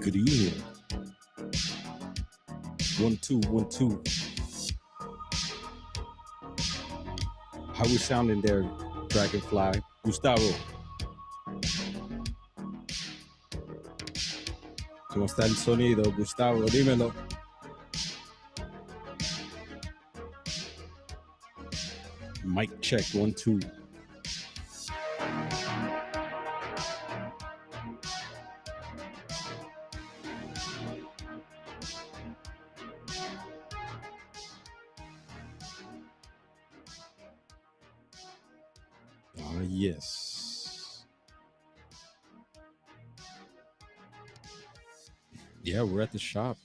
Good evening. 1 2 1 2. How we sounding there, Dragonfly? Gustavo, ¿cómo está el sonido? Gustavo, dímelo. Mic check 1 2. Yes. Yeah, we're at the shop.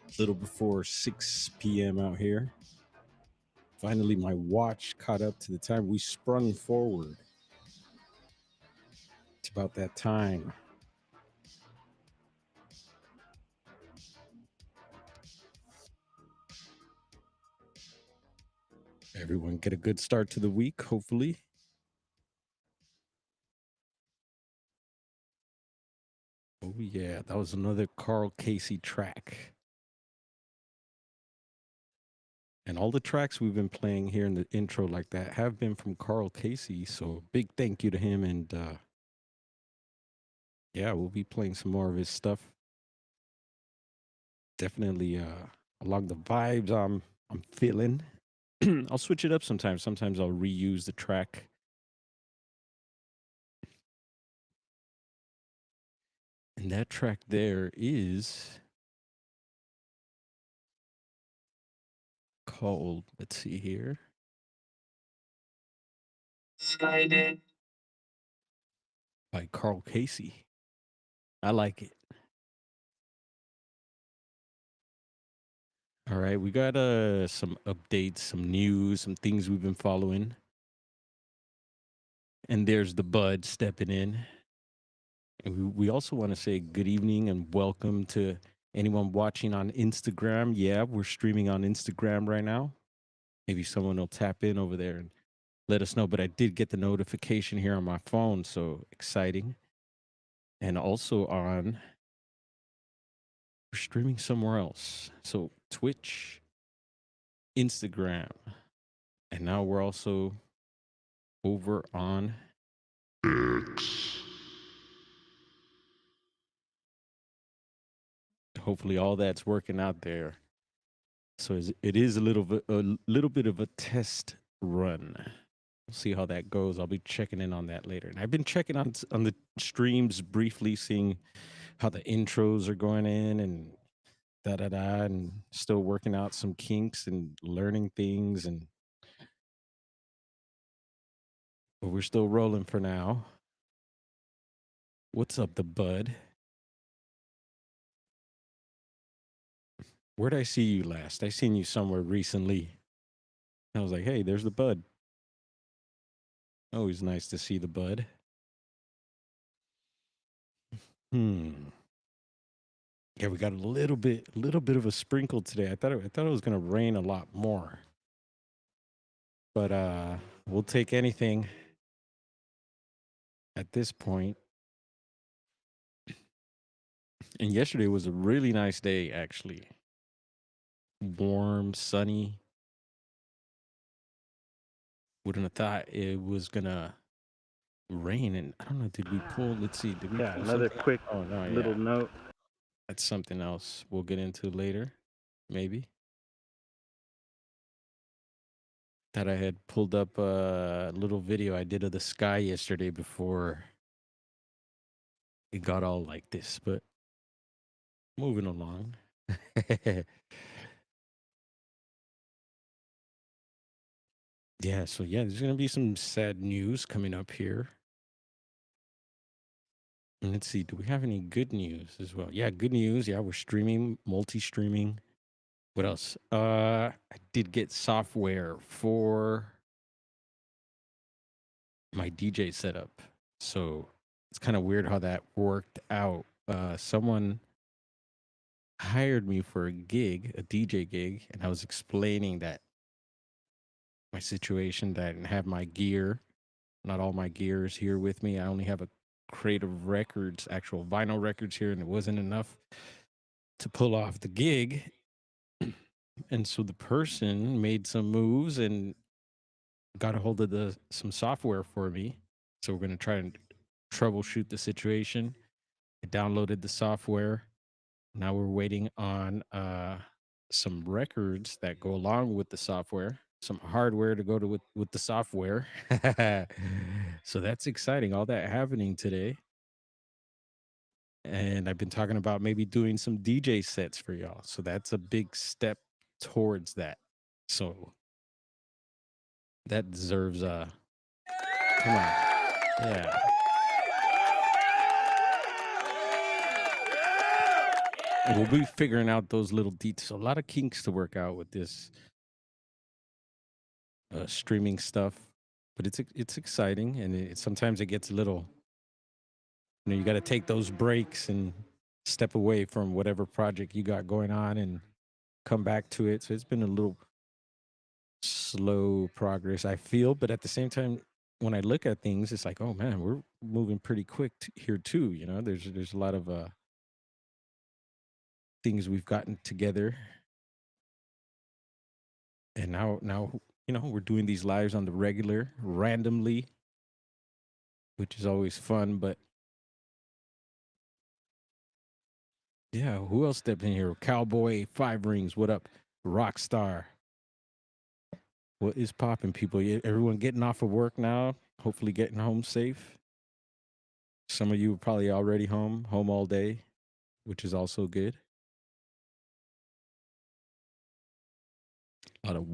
A little before 6 p.m. out here. Finally, my watch caught up to the time. We sprung forward. It's about that time. Everyone get a good start to the week, hopefully. Oh, yeah, that was another Carl Casey track. And all the tracks we've been playing here in the intro like that have been from Carl Casey. So big thank you to him. And yeah, we'll be playing some more of his stuff. Definitely along the vibes I'm feeling. I'll switch it up sometimes. Sometimes I'll reuse the track. And that track there is called, let's see here. Slided. By Carl Casey. I like it. All right, we got some updates, some news, some things we've been following. And there's the bud stepping in. And we also want to say good evening and welcome to anyone watching on Instagram. Yeah, we're streaming on Instagram right now. Maybe someone will tap in over there and let us know. But I did get the notification here on my phone, so exciting. And also we're streaming somewhere else. So Twitch, Instagram, and now we're also over on X. Hopefully all that's working out there. So it is a little bit of a test run. We'll see how that goes. I'll be checking in on that later. And I've been checking on the streams briefly, seeing how the intros are going in and and still working out some kinks and learning things. But we're still rolling for now. What's up, the bud? Where'd I see you last? I seen you somewhere recently. I was like, hey, there's the bud. Always nice to see the bud. Yeah, we got a little bit of a sprinkle today. I thought it was gonna rain a lot more. But we'll take anything at this point. And yesterday was a really nice day, actually. Warm, sunny. Wouldn't have thought it was gonna rain. And I don't know, did we pull? Let's see. Did we pull another something? quick No, little note. That's something else we'll get into later, maybe. That I had pulled up a little video I did of the sky yesterday before it got all like this, but moving along. Yeah, so yeah, there's gonna be some sad news coming up here. And let's see, do we have any good news as well? Yeah, good news. Yeah, we're streaming, multi-streaming. What else? I did get software for my DJ setup. So it's kind of weird how that worked out. Someone hired me for a gig, a DJ gig, and I was explaining that my situation that I didn't have my gear. Not all my gear is here with me. I only have a crate of records, actual vinyl records here, and it wasn't enough to pull off the gig. And so the person made some moves and got a hold of some software for me. So we're going to try and troubleshoot the situation. I downloaded the software. Now we're waiting on some records that go along with the software, some hardware to go to with the software. So that's exciting. All that happening today. And I've been talking about maybe doing some DJ sets for y'all. So that's a big step towards that. So that deserves come on. Yeah. We'll be figuring out those little details. A lot of kinks to work out with this streaming stuff, but it's exciting, and sometimes it gets a little. You know, you got to take those breaks and step away from whatever project you got going on and come back to it. So it's been a little slow progress, I feel, but at the same time, when I look at things, it's like, oh man, we're moving pretty quick here too. You know, there's a lot of things we've gotten together, and now you know we're doing these lives on the regular, randomly, which is always fun. But yeah, who else stepped in here? Cowboy Five Rings, what up? Rockstar, what is popping, people? Everyone getting off of work now, hopefully getting home safe. Some of you are probably already home all day, which is also good. A lot of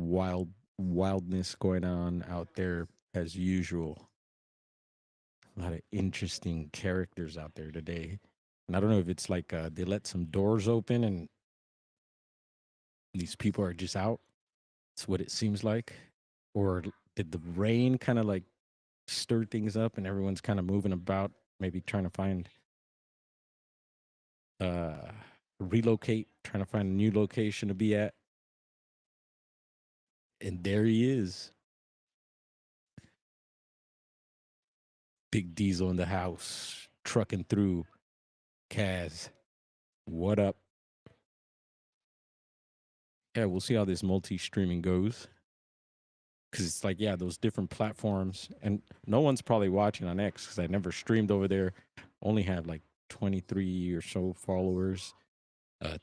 wildness going on out there as usual. A lot of interesting characters out there today. And I don't know if it's like they let some doors open and these people are just out. It's what it seems like. Or did the rain kind of like stir things up and everyone's kind of moving about, maybe trying to find uh relocate, trying to find a new location to be at. And there he is. Big Diesel in the house, trucking through. Kaz, what up? Yeah, we'll see how this multi-streaming goes. Because it's like, yeah, those different platforms. And no one's probably watching on X because I never streamed over there. Only have like 23 or so followers.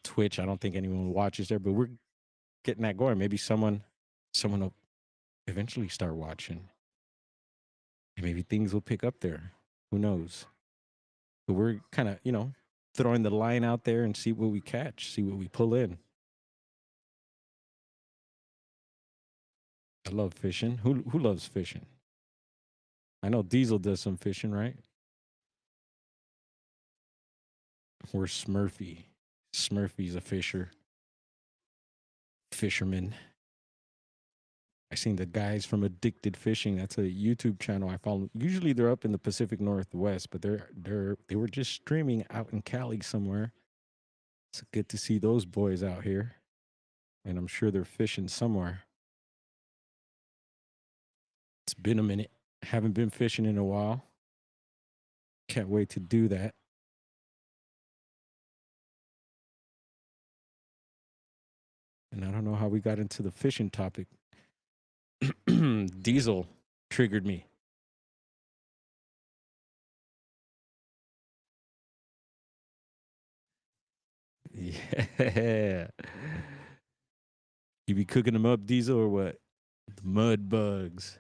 Twitch, I don't think anyone watches there, but we're getting that going. Maybe someone will eventually start watching. And maybe things will pick up there. Who knows? But we're kind of, you know, throwing the line out there and see what we catch, see what we pull in. I love fishing. Who loves fishing? I know Diesel does some fishing, right? Where's Smurfy? Smurfy's a fisherman. I seen the guys from Addicted Fishing. That's a YouTube channel I follow. Usually they're up in the Pacific Northwest, but they were just streaming out in Cali somewhere. It's good to see those boys out here, and I'm sure they're fishing somewhere. It's been a minute. Haven't been fishing in a while. Can't wait to do that. And I don't know how we got into the fishing topic. Diesel triggered me. Yeah. You be cooking them up, Diesel, or what? The mud bugs.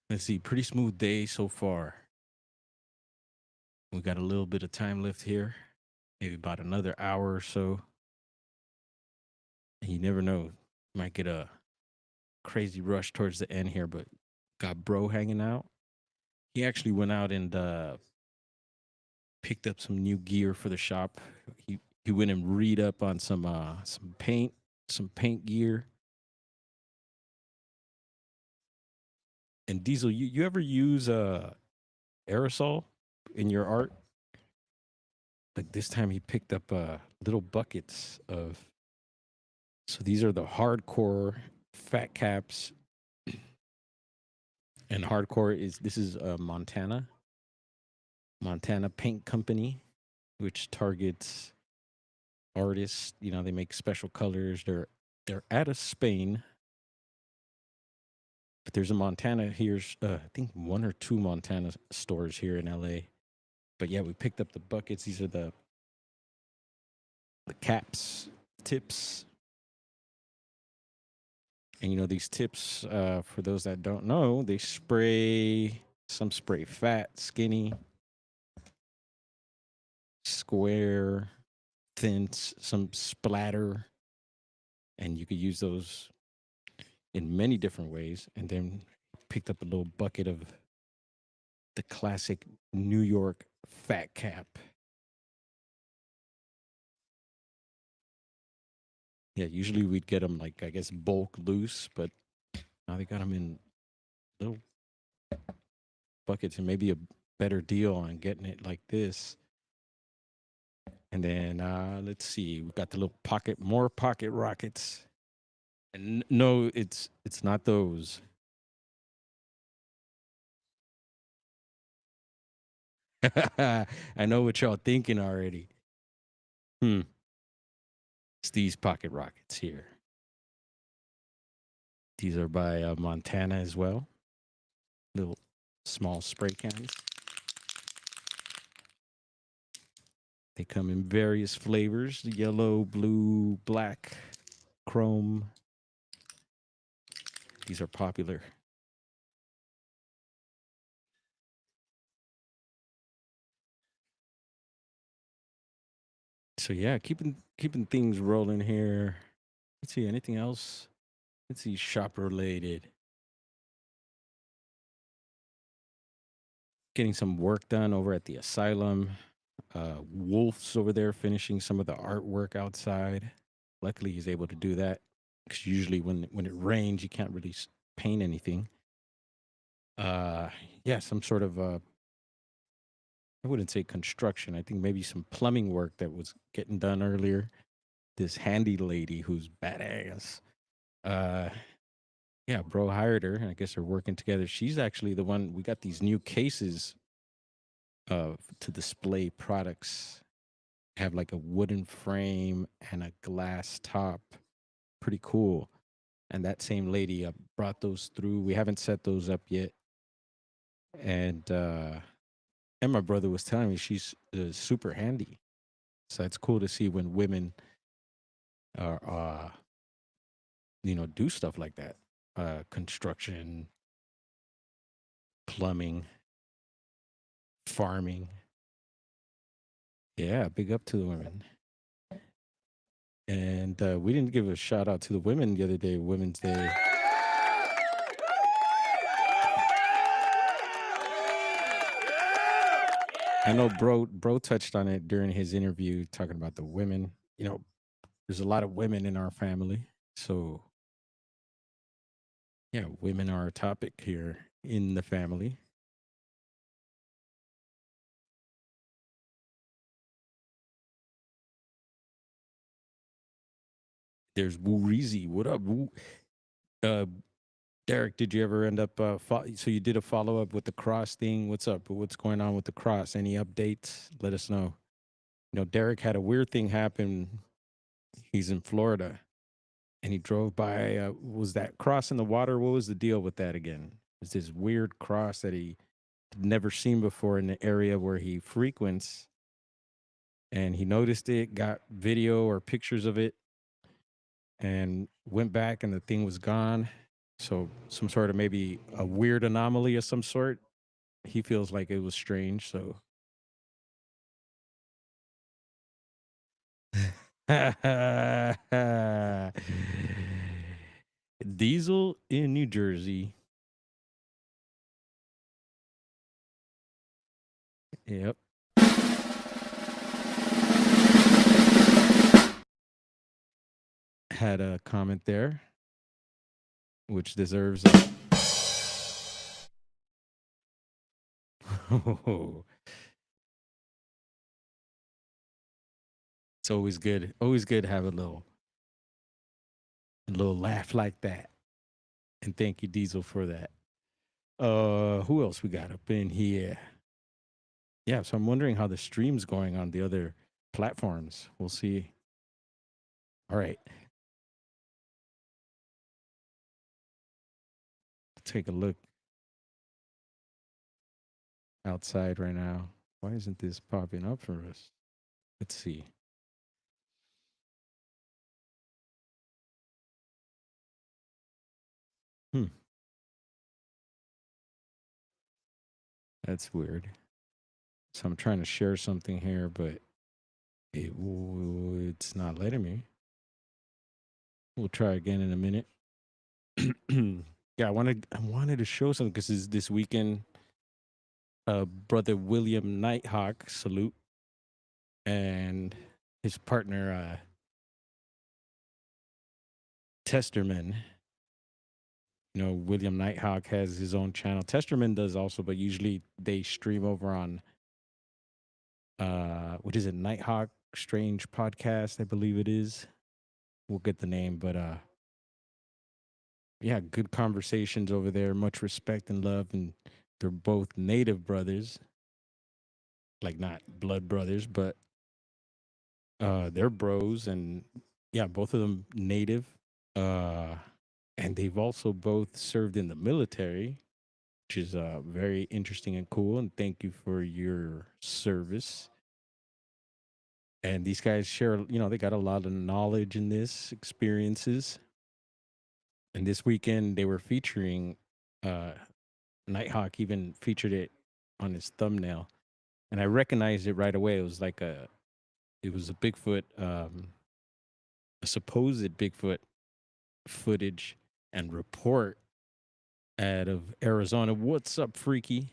Let's see. Pretty smooth day so far. We got a little bit of time left here. Maybe about another hour or so. And you never know. Might get a crazy rush towards the end here, but got bro hanging out. He actually went out and picked up some new gear for the shop. He went and read up on some paint gear. And Diesel, you ever use aerosol in your art? Like this time he picked up little buckets of So these are the hardcore fat caps, and hardcore is this is Montana Paint Company, which targets artists. You know, they make special colors. They're out of Spain, but there's a Montana here. I think one or two Montana stores here in LA. But yeah, we picked up the buckets. These are the caps, tips, and you know these tips. For those that don't know, they spray. Some spray fat, skinny, square, thin, some splatter, and you could use those in many different ways. And then picked up a little bucket of the classic New York fat cap. Yeah, usually we'd get them like I guess bulk loose, but now they got them in little buckets, and maybe a better deal on getting it like this. And then let's see, we got the little more pocket rockets. And no, it's not those. I know what y'all thinking already. Hmm. It's these pocket rockets here. These are by Montana as well. Little small spray cans. They come in various flavors: yellow, blue, black, chrome. These are popular. So yeah, keeping things rolling here. Let's see anything else. Let's see shop related. Getting some work done over at the asylum. Wolf's over there finishing some of the artwork outside. Luckily, he's able to do that because usually when it rains, you can't really paint anything. Uh, yeah, some sort of I wouldn't say construction. I think maybe some plumbing work that was getting done earlier. This handy lady who's badass. Uh, yeah, bro hired her. I guess they're working together. She's actually the one. We got these new cases to display products. Have like a wooden frame and a glass top. Pretty cool. And that same lady brought those through. We haven't set those up yet. And my brother was telling me she's super handy. So it's cool to see when women are do stuff like that. Construction, plumbing, farming. Yeah, big up to the women. And we didn't give a shout out to the women the other day, Women's Day. I know bro touched on it during his interview talking about the women. You know, there's a lot of women in our family. So yeah, women are a topic here in the family. There's Woo Reezy. What up, Woo? Uh, Derek, did you ever end up? So you did a follow up with the cross thing. What's up? What's going on with the cross? Any updates? Let us know. You know, Derek had a weird thing happen. He's in Florida, and he drove by. Was that cross in the water? What was the deal with that again? It's this weird cross that he never seen before in the area where he frequents, and he noticed it, got video or pictures of it, and went back, and the thing was gone. So some sort of maybe a weird anomaly of some sort. He feels like it was strange. So Diesel in New Jersey. Yep. Had a comment there, which deserves it's always good. Always good to have a little A little laugh like that. And thank you, Diesel, for that. Who else we got up in here? Yeah, so I'm wondering how the stream's going on the other platforms. We'll see. All right, take a look outside right now. Why isn't this popping up for us? Let's see. Hmm, that's weird. So I'm trying to share something here, but it's not letting me. We'll try again in a minute. Yeah, I wanted to show something because this weekend, brother William Nighthawk, salute, and his partner Testerman. William Nighthawk has his own channel. Testerman does also, but usually they stream over on what is it, Nighthawk Strange Podcast, I believe it is. We'll get the name, but yeah, good conversations over there, much respect and love, and they're both native brothers, like not blood brothers, but they're bros, and yeah, both of them native, uh, and they've also both served in the military, which is very interesting and cool. And thank you for your service. And these guys share, they got a lot of knowledge in this, experiences. And this weekend they were featuring uh, Nighthawk even featured it on his thumbnail, and I recognized it right away. It was a Bigfoot, a supposed Bigfoot footage and report out of Arizona. What's up, Freaky?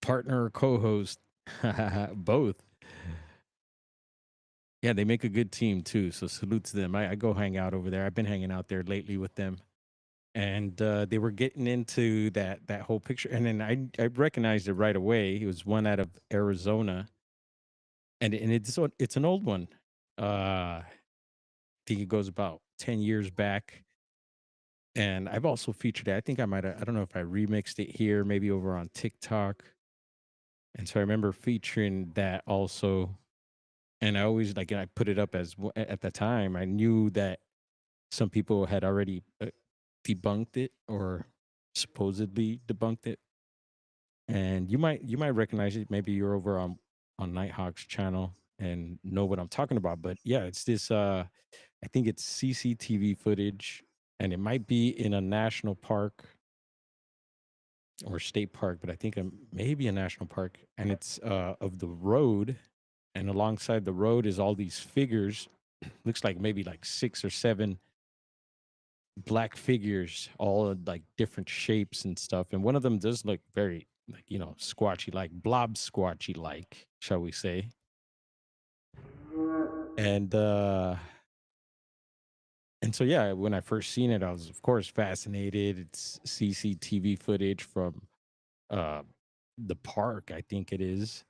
Partner or co-host? Both. Yeah, they make a good team too. So salute to them. I go hang out over there. I've been hanging out there lately with them, and they were getting into that whole picture. And then I recognized it right away. It was one out of Arizona, and it's an old one. I think it goes about 10 years back. And I've also featured it. I think I don't know if I remixed it here, maybe over on TikTok. And so I remember featuring that also. And I always I put it up at the time. I knew that some people had already debunked it or supposedly debunked it. And you might recognize it. Maybe you're over on Nighthawk's channel and know what I'm talking about. But yeah, it's this. I think it's CCTV footage, and it might be in a national park or state park, but I think maybe a national park. And it's of the road, and alongside the road is all these figures. Looks like maybe like 6 or 7 black figures, all like different shapes and stuff. And one of them does look very like squatchy, like blob squatchy, like shall we say? And so yeah, when I first seen it, I was of course fascinated. It's CCTV footage from uh the park, I think it is.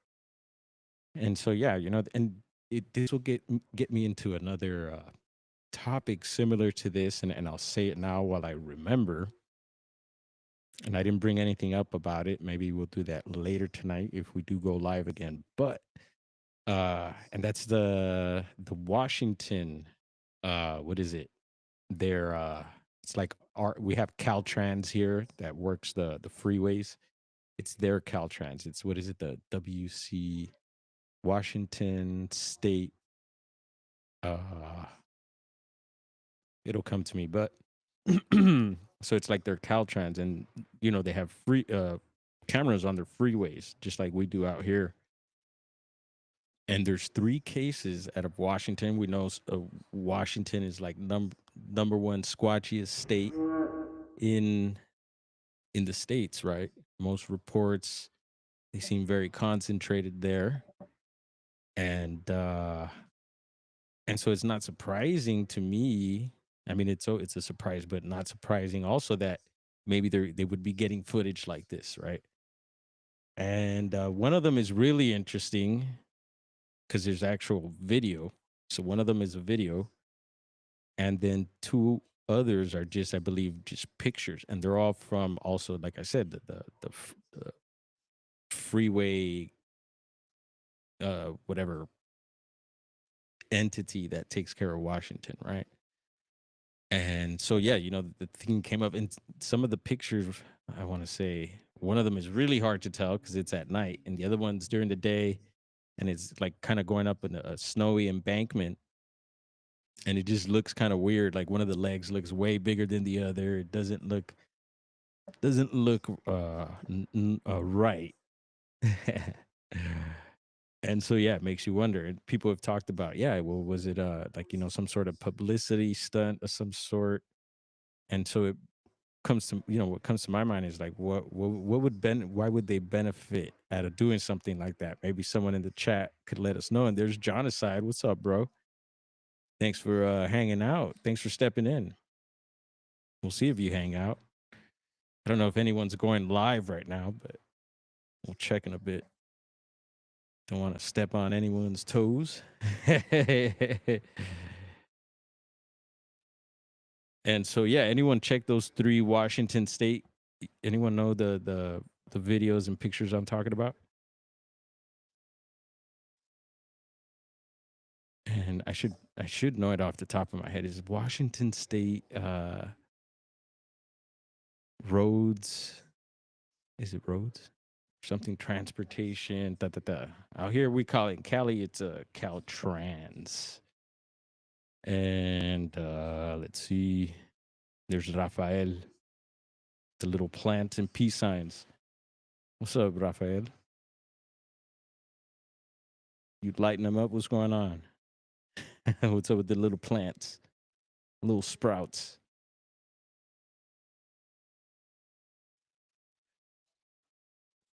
And so yeah, and this will get me into another topic similar to this, and I'll say it now while I remember. And I didn't bring anything up about it. Maybe we'll do that later tonight if we do go live again. But and that's the Washington, what is it? Their it's like we have Caltrans here that works the freeways. It's their Caltrans. It's, what is it? The WC Washington State, uh it'll come to me, but so it's like their Caltrans, and they have free cameras on their freeways just like we do out here. And there's 3 cases out of Washington. We know Washington is like number one squatchiest state in the states, right? Most reports, they seem very concentrated there. And so it's not surprising to me. I mean, it's a surprise, but not surprising also that maybe they would be getting footage like this, right? And one of them is really interesting because there's actual video. So one of them is a video, and then two others are just, I believe, just pictures, and they're all from also, like I said, the freeway, whatever entity that takes care of Washington, right? And so yeah, the thing came up, and some of the pictures, I want to say one of them is really hard to tell because it's at night, and the other one's during the day, and it's like kind of going up in a snowy embankment, and it just looks kind of weird. Like one of the legs looks way bigger than the other. It doesn't look right. And so yeah, it makes you wonder. And people have talked about, yeah, well, was it like some sort of publicity stunt of some sort? And so it comes to what comes to my mind is like, what would why would they benefit out of doing something like that? Maybe someone in the chat could let us know. And there's Jonocide. What's up, bro? Thanks for hanging out. Thanks for stepping in. We'll see if you hang out. I don't know if anyone's going live right now, but we'll check in a bit. Don't want to step on anyone's toes. And so yeah, anyone check those three Washington State? Anyone know the videos and pictures I'm talking about? And I should know it off the top of my head. Is Washington State roads? Is it roads? Something transportation. Da da da. Out here we call it in Cali. It's a Caltrans. And let's see. There's Rafael. The little plants and peace signs. What's up, Rafael? You lighting them up? What's going on? What's up with the little plants, little sprouts?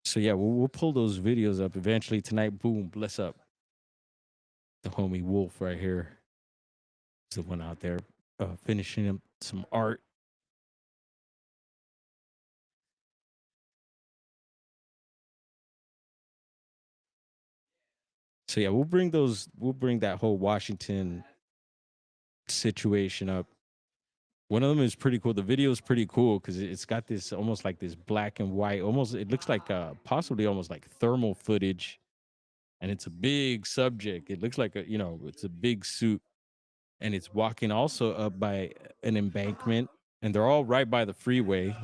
So yeah, we'll pull those videos up eventually tonight. Boom, bless up. The homie Wolf right here is the one out there finishing up some art. So yeah, we'll bring that whole Washington situation up. One of them is pretty cool. The video is pretty cool because it's got this almost like this black and white, almost it looks like possibly almost like thermal footage, and it's a big subject. It looks like it's a big suit, and it's walking also up by an embankment, and they're all right by the freeway.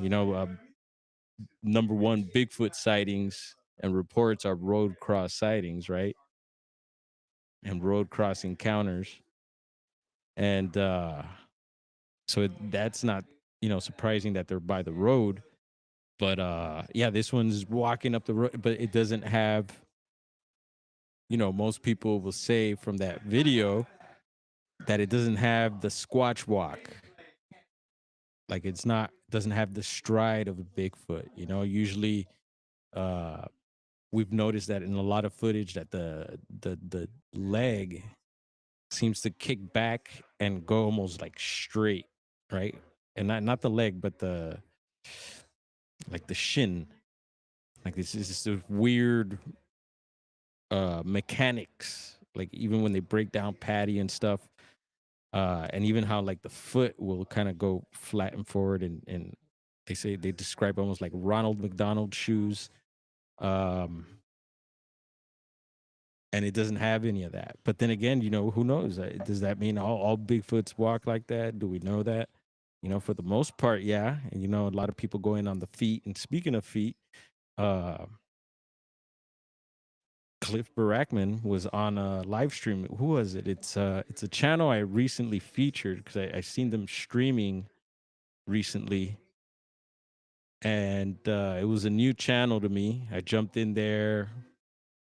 Number one, Bigfoot sightings and reports are road cross sightings, right? And road cross encounters, and that's not surprising that they're by the road. But yeah, this one's walking up the road, but it doesn't have. Most people will say from that video that it doesn't have the squatch walk. Like it's not doesn't have the stride of a Bigfoot. Usually uh we've noticed that in a lot of footage that the leg seems to kick back and go almost like straight, right? And not the leg, but the like the shin. Like this is this weird mechanics. Like even when they break down Patty and stuff, and even how like the foot will kind of go flat and forward, and they describe almost like Ronald McDonald shoes. Um, and it doesn't have any of that. But then again, who knows? Does that mean all Bigfoots walk like that? Do we know that? For the most part, yeah. And a lot of people go in on the feet. And speaking of feet, uh, Cliff Barackman was on a live stream. Who was it? It's a channel I recently featured because I seen them streaming recently, and it was a new channel to me. I jumped in there,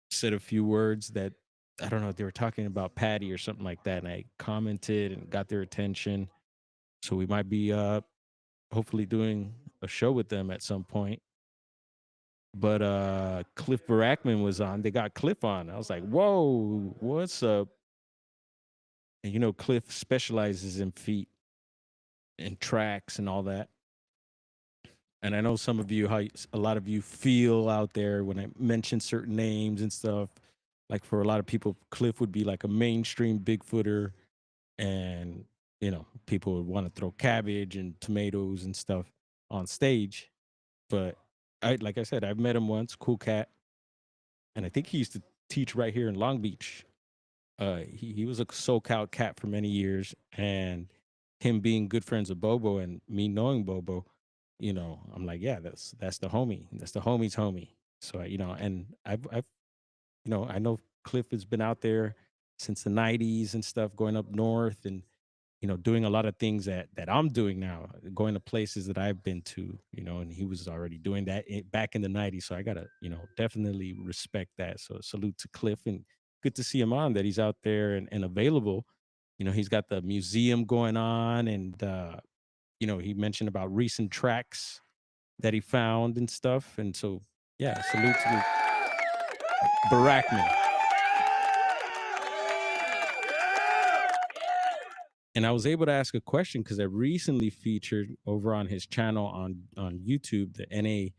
said a few words that I don't know. They were talking about Patty or something like that, and I commented and got their attention. So we might be hopefully doing a show with them at some point. But Cliff Barackman was on. They got Cliff on. I was like, "Whoa, what's up?" And Cliff specializes in feet and tracks and all that. And I know some of you, how a lot of you feel out there when I mention certain names and stuff. Like for a lot of people, Cliff would be like a mainstream Bigfooter, and people would want to throw cabbage and tomatoes and stuff on stage. But like I said, I've met him once, cool cat, and I think he used to teach right here in Long Beach. He was a SoCal cat for many years, and him being good friends with Bobo and me knowing Bobo, I'm like, yeah, that's the homie, that's the homie's homie. So and I've I know Cliff has been out there since the '90s and stuff, going up north and doing a lot of things that I'm doing now, going to places that I've been to, and he was already doing that back in the '90s. So I gotta, definitely respect that. So salute to Cliff, and good to see him on that he's out there and available. He's got the museum going on, and he mentioned about recent tracks that he found and stuff. And so, yeah, salute to Barackman. And I was able to ask a question because I recently featured over on his channel on YouTube, the NA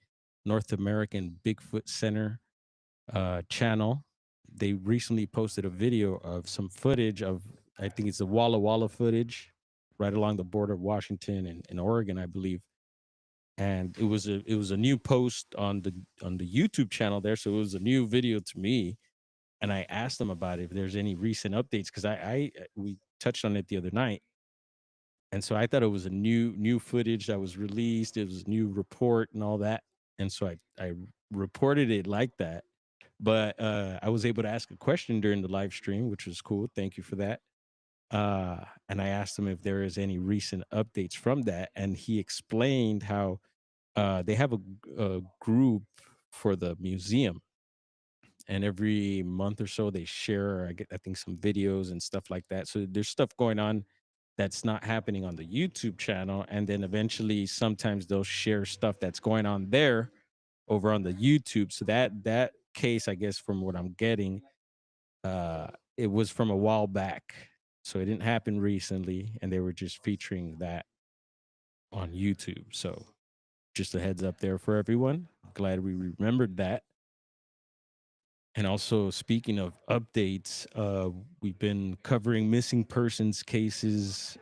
North American Bigfoot Center channel. They recently posted a video of some footage of, I think it's the Walla Walla footage, right along the border of Washington and Oregon, I believe. And it was a new post on the YouTube channel there, so it was a new video to me. And I asked them about it, if there's any recent updates, because I we touched on it the other night, and so I thought it was a new footage that was released. It was a new report and all that, and so I reported it like that. But I was able to ask a question during the live stream, which was cool. Thank you for that. And I asked him if there is any recent updates from that, and he explained how they have a group for the museum, and every month or so they share, I think, some videos and stuff like that. So there's stuff going on that's not happening on the YouTube channel, and then eventually sometimes they'll share stuff that's going on there over on the YouTube. So that case, I guess, from what I'm getting, uh it was from a while back, so it didn't happen recently, and they were just featuring that on YouTube. So just a heads up there for everyone. Glad we remembered that. And also, speaking of updates, we've been covering missing persons cases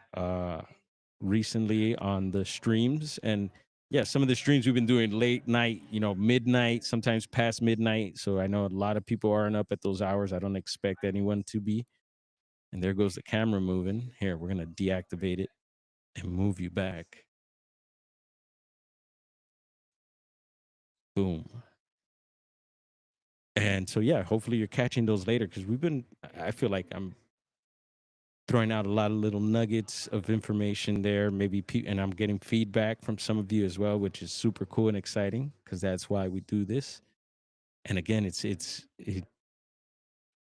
recently on the streams. And yeah, some of the streams we've been doing late night, midnight, sometimes past midnight. So I know a lot of people aren't up at those hours. I don't expect anyone to be. And there goes the camera moving. Here, we're going to deactivate it and move you back. Boom. And so, yeah, hopefully you're catching those later, because I feel like I'm throwing out a lot of little nuggets of information there. Maybe, and I'm getting feedback from some of you as well, which is super cool and exciting, because that's why we do this. And again,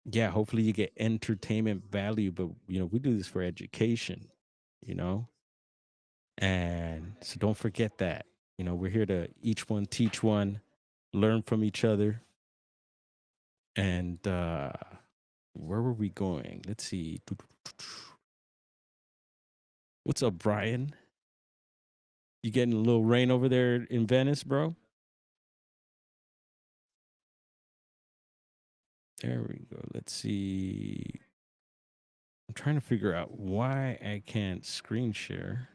yeah, hopefully you get entertainment value, but we do this for education, you know, and so don't forget that. We're here to each one teach one, learn from each other. And where were we going? Let's see. What's up, Brian? You getting a little rain over there in Venice, bro? There we go. Let's see. I'm trying to figure out why I can't screen share.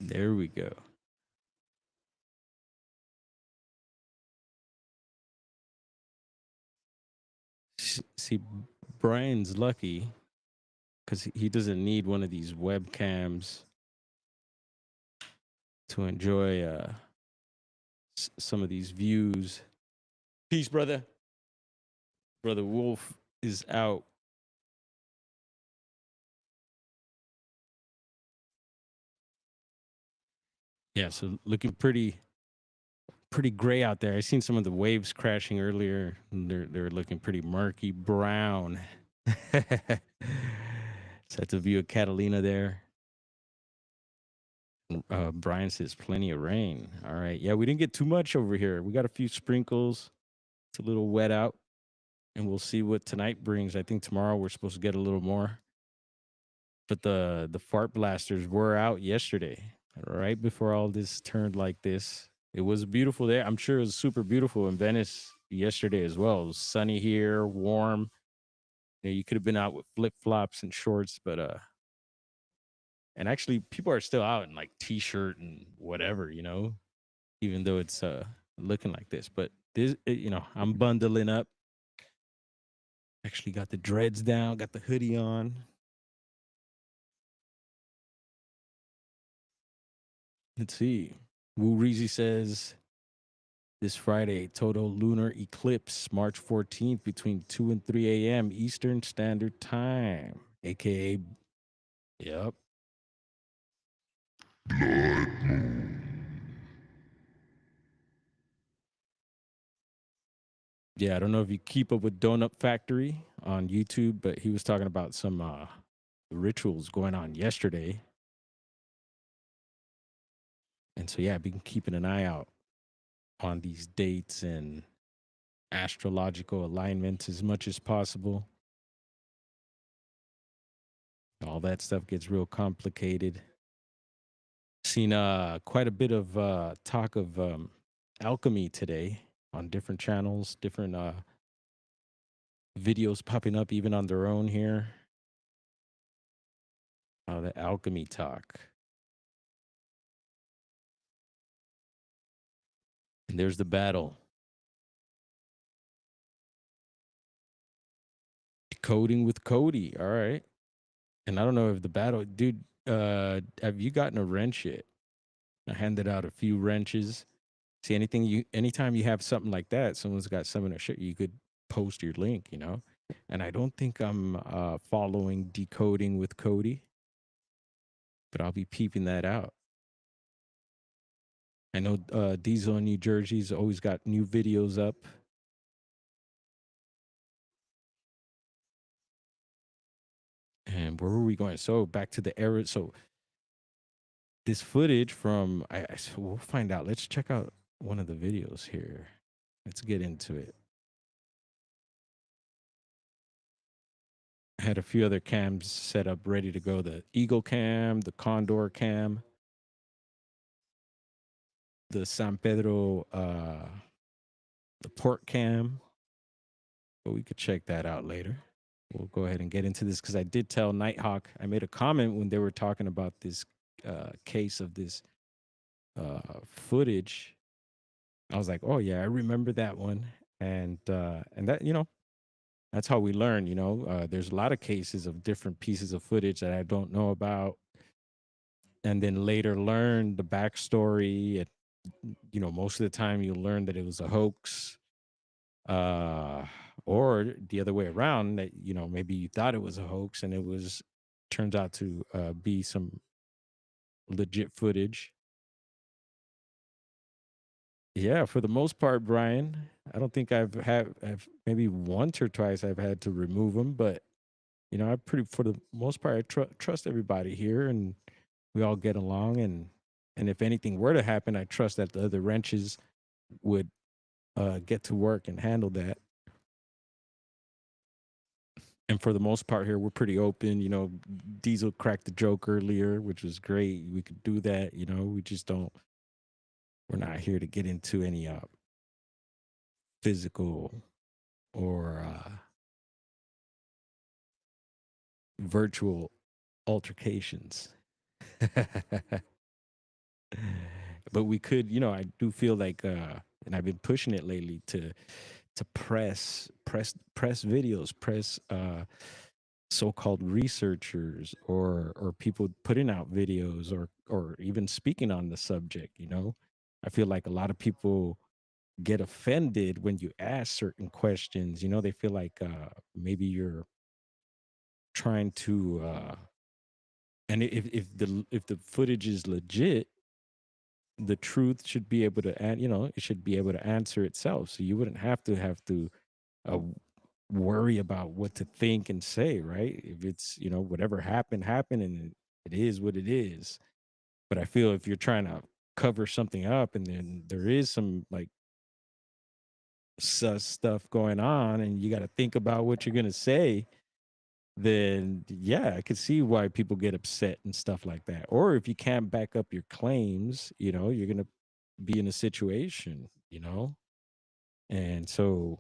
There we go. See, Brian's lucky because he doesn't need one of these webcams to enjoy some of these views. Peace, brother. Brother Wolf is out. Yeah, so looking pretty gray out there. I seen some of the waves crashing earlier. They're looking pretty murky brown. So that's a view of Catalina there. Brian says plenty of rain. All right. Yeah, we didn't get too much over here. We got a few sprinkles. It's a little wet out, and we'll see what tonight brings. I think tomorrow we're supposed to get a little more. But the fart blasters were out yesterday, right before all this turned like this. It was beautiful there. I'm sure it was super beautiful in Venice yesterday as well. It was sunny here, warm. You could have been out with flip flops and shorts, but and actually people are still out in like t-shirt and whatever, even though it's looking like this. But this, I'm bundling up. Actually got the dreads down, got the hoodie on. Let's see. Wu Reezy says this Friday, total lunar eclipse, March 14th, between 2 and 3 a.m. Eastern Standard Time, aka, yep. Yeah, I don't know if you keep up with Donut Factory on YouTube, but he was talking about some rituals going on yesterday. And so, yeah, I've been keeping an eye out on these dates and astrological alignments as much as possible. All that stuff gets real complicated. Seen quite a bit of talk of alchemy today on different channels, different videos popping up even on their own here. The alchemy talk. And there's the battle. Coding with Cody. All right. And I don't know if the battle, dude, have you gotten a wrench yet? I handed out a few wrenches. See, anytime you have something like that, someone's got something to share, you could post your link. And I don't think I'm following Decoding with Cody, but I'll be peeping that out. I know Diesel in New Jersey's always got new videos up. And where were we going? So back to the era. So this footage from, so we'll find out. Let's check out one of the videos here. Let's get into it. I had a few other cams set up ready to go. The Eagle cam, the Condor cam, the San Pedro, the port cam. But we could check that out later. We'll go ahead and get into this because I did tell Nighthawk. I made a comment when they were talking about this case of this footage. I was like, "Oh yeah, I remember that one," and that that's how we learn. There's a lot of cases of different pieces of footage that I don't know about, and then later learn the backstory. Most of the time you learn that it was a hoax, or the other way around, that maybe you thought it was a hoax and it was turns out to be some legit footage. Yeah, for the most part, Brian, I don't think I've maybe once or twice I've had to remove them, but I pretty for the most part I trust everybody here, and we all get along, and if anything were to happen, I trust that the other wrenches would get to work and handle that. And for the most part here, we're pretty open. Diesel cracked the joke earlier, which was great. We could do that. We just don't. We're not here to get into any physical or virtual altercations. But we could, I do feel like, and I've been pushing it lately to press videos, press so-called researchers or people putting out videos or even speaking on the subject. I feel like a lot of people get offended when you ask certain questions. They feel like maybe you're trying to and if the footage is legit, the truth should be able to it should be able to answer itself, so you wouldn't have to uh, worry about what to think and say, right? If it's whatever happened and it is what it is. But I feel if you're trying to cover something up and then there is some like sus stuff going on and you got to think about what you're going to say, then yeah, I could see why people get upset and stuff like that. Or if you can't back up your claims, you're going to be in a situation. And so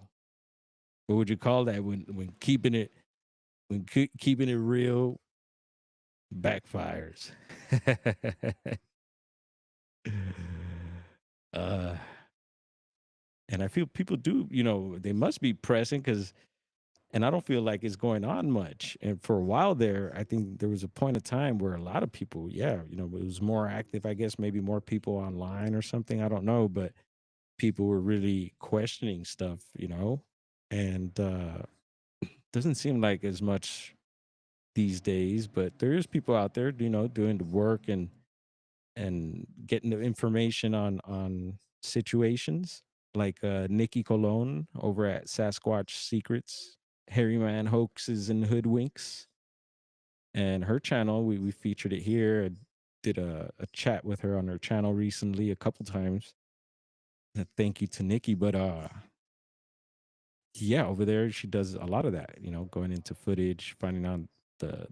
what would you call that when keeping it when keeping it real backfires. uh, and I feel people do, they must be pressing because, and I don't feel like it's going on much. And for a while there, I think there was a point of time where a lot of people, yeah, it was more active. I guess maybe more people online or something. I don't know, but people were really questioning stuff, and doesn't seem like as much these days. But there is people out there, doing the work and getting the information on situations like Nikki Colon over at Sasquatch Secrets, Hairy Man Hoaxes and Hoodwinks, and her channel. We featured it here. I did a chat with her on her channel recently a couple times. Thank you to Nikki, but yeah, over there she does a lot of that. Going into footage, finding out the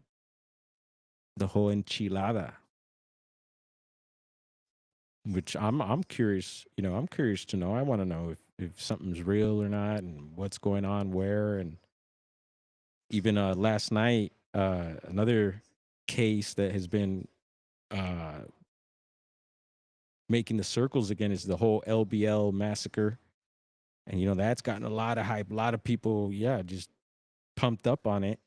the whole enchilada, which I'm curious. I'm curious to know. I want to know if something's real or not, and what's going on where. And even last night, another case that has been uh, making the circles again is the whole LBL massacre, and that's gotten a lot of hype. A lot of people, yeah, just pumped up on it.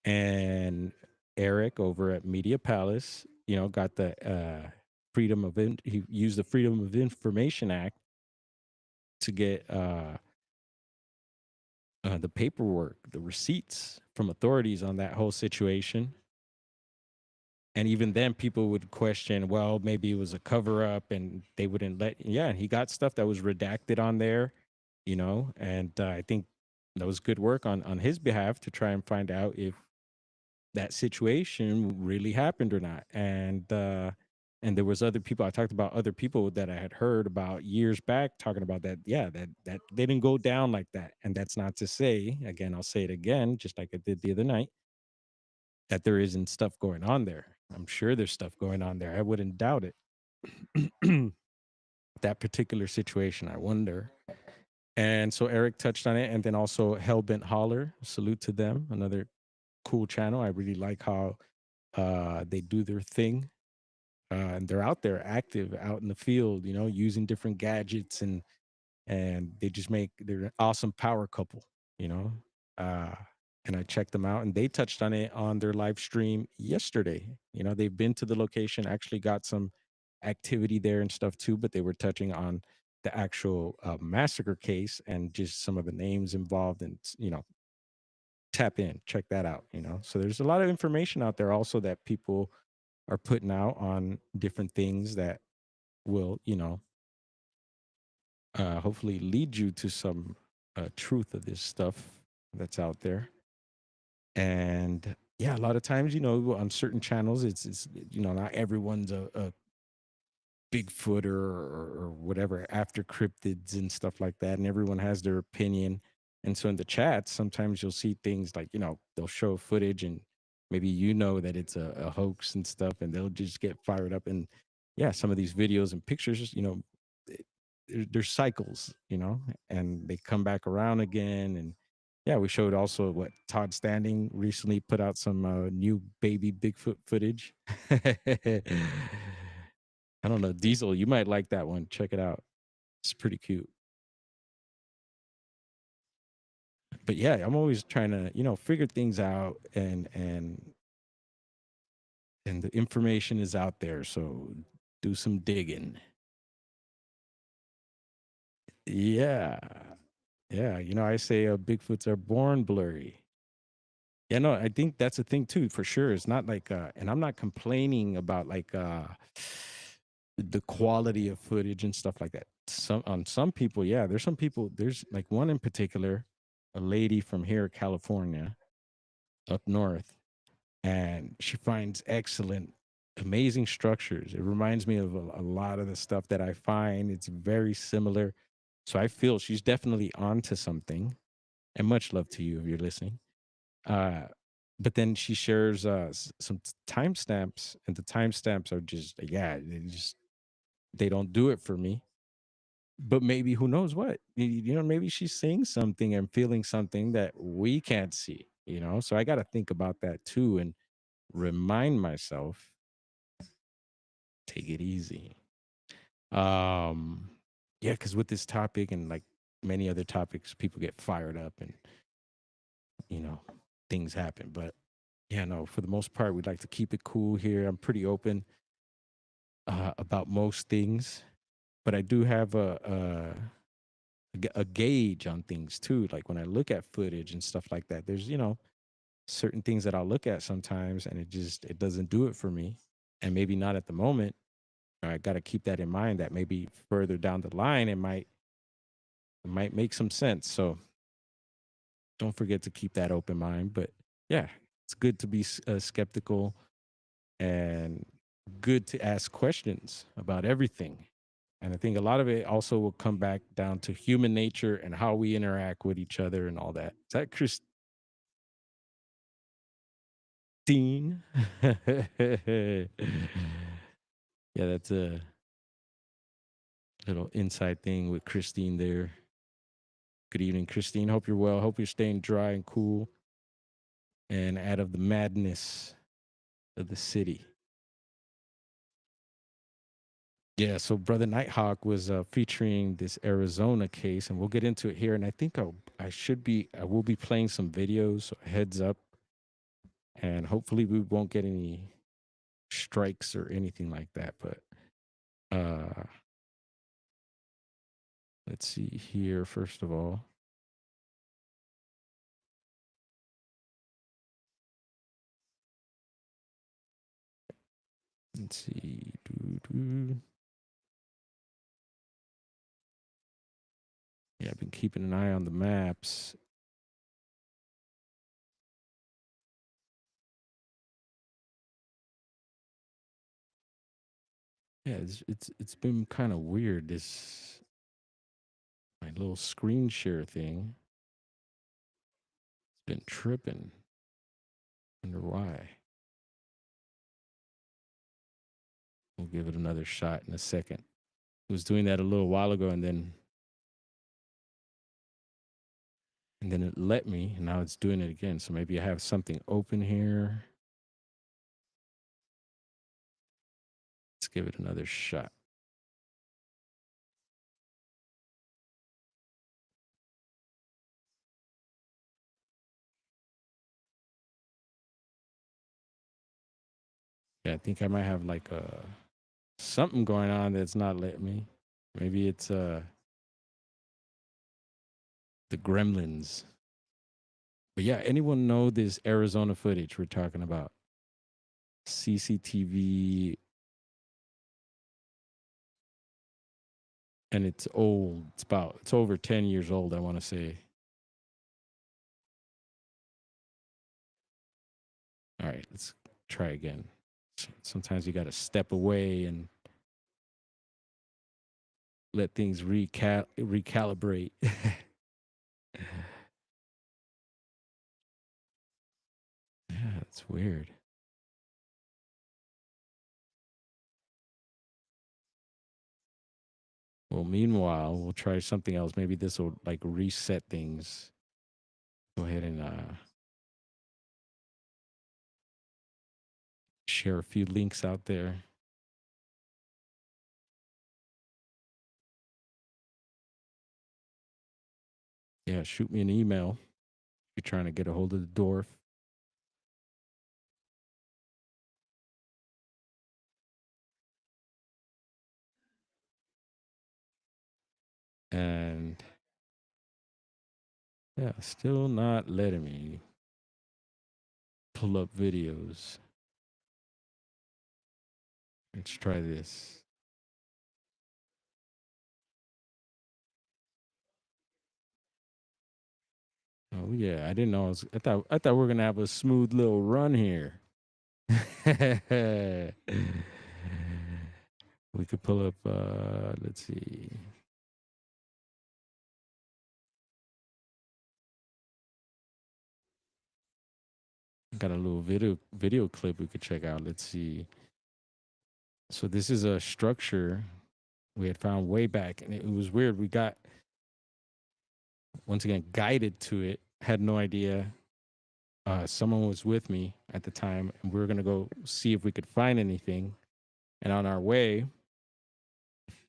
And Eric over at Media Palace, got the he used the Freedom of Information Act to get the paperwork, the receipts from authorities on that whole situation. And even then, people would question, well, maybe it was a cover up and they wouldn't let, yeah, he got stuff that was redacted on there, and I think that was good work on his behalf to try and find out if that situation really happened or not. And there was other people. I talked about other people that I had heard about years back talking about that. Yeah, that they didn't go down like that. And that's not to say, again, I'll say it again, just like I did the other night, that there isn't stuff going on there. I'm sure there's stuff going on there. I wouldn't doubt it. That particular situation, I wonder. And so Eric touched on it, and then also Hellbent Holler. Salute to them, another cool channel. I really like how they do their thing, and they're out there active, out in the field, using different gadgets, and they just they're an awesome power couple, you know. Uh, and I checked them out, and they touched on it on their live stream yesterday. They've been to the location, actually got some activity there and stuff too, but they were touching on the actual massacre case and just some of the names involved, and tap in, check that out. So there's a lot of information out there also that people are putting out on different things that will, hopefully lead you to some truth of this stuff that's out there. And yeah, a lot of times, on certain channels, it's not everyone's a Bigfoot or whatever after cryptids and stuff like that, and everyone has their opinion. And so in the chat, sometimes you'll see things like they'll show footage and maybe that it's a hoax and stuff, and they'll just get fired up. And yeah, some of these videos and pictures, there's cycles, and they come back around again. And yeah, we showed also what Todd Standing recently put out some new baby Bigfoot footage. I don't know, Diesel, you might like that one. Check it out. It's pretty cute. But yeah, I'm always trying to, figure things out, and the information is out there. So do some digging. Yeah. Yeah. I say Bigfoots are born blurry. Yeah, no, I think that's a thing too, for sure. It's not like and I'm not complaining about like the quality of footage and stuff like that. Some people, yeah, there's some people, there's like one in particular, a lady from here, California, up north, and she finds excellent, amazing structures. It reminds me of a lot of the stuff that I find. It's very similar. So I feel she's definitely onto something. And much love to you if you're listening. Uh, but then she shares some timestamps, and the timestamps are just, yeah, they don't do it for me. But maybe who knows what? Maybe she's seeing something and feeling something that we can't see. you know? So I got to think about that too and remind myself, take it easy. Um, yeah, because with this topic and like many other topics, people get fired up and, you know, things happen. But yeah, no, for the most part, we'd like to keep it cool here. I'm pretty open about most things, but I do have a gauge on things too. Like when I look at footage and stuff like that, there's, you know, certain things that I'll look at sometimes and it doesn't do it for me. And maybe not at the moment. I got to keep that in mind that maybe further down the line it might make some sense. So don't forget to keep that open mind. But yeah, it's good to be skeptical and good to ask questions about everything. And I think a lot of it also will come back down to human nature and how we interact with each other and all that. Is that Christine? Yeah, that's a little inside thing with Christine there. Good evening, Christine. Hope you're well. Hope you're staying dry and cool and out of the madness of the city. Yeah, so Brother Nighthawk was featuring this Arizona case, and we'll get into it here. And I think I will be playing some videos. So heads up, and hopefully we won't get any strikes or anything like that. But uh, let's see here. First of all, let's see. Yeah, I've been keeping an eye on the maps. Yeah, it's been kind of weird. This my little screen share thing. It's been tripping. Wonder why. We'll give it another shot in a second. It was doing that a little while ago, and then it let me, and now it's doing it again. So maybe I have something open here. Let's give it another shot. Yeah, I think I might have like something going on that's not letting me. Maybe it's the gremlins. But yeah, anyone know this Arizona footage we're talking about? CCTV, and it's old. It's over 10 years old, I want to say. All right, let's try again. Sometimes you got to step away and let things recalibrate. Yeah, it's weird. Well, meanwhile, we'll try something else. Maybe this will like reset things. Go ahead and share a few links out there. Yeah, shoot me an email if you're trying to get a hold of the dwarf. And yeah, still not letting me pull up videos. Let's try this. Oh yeah, I didn't know. I thought we were gonna have a smooth little run here. We could pull up. Let's see. Got a little video clip we could check out. Let's see. So this is a structure we had found way back, and it was weird. We got once again guided to it. Had no idea someone was with me at the time, and we were gonna go see if we could find anything. And on our way,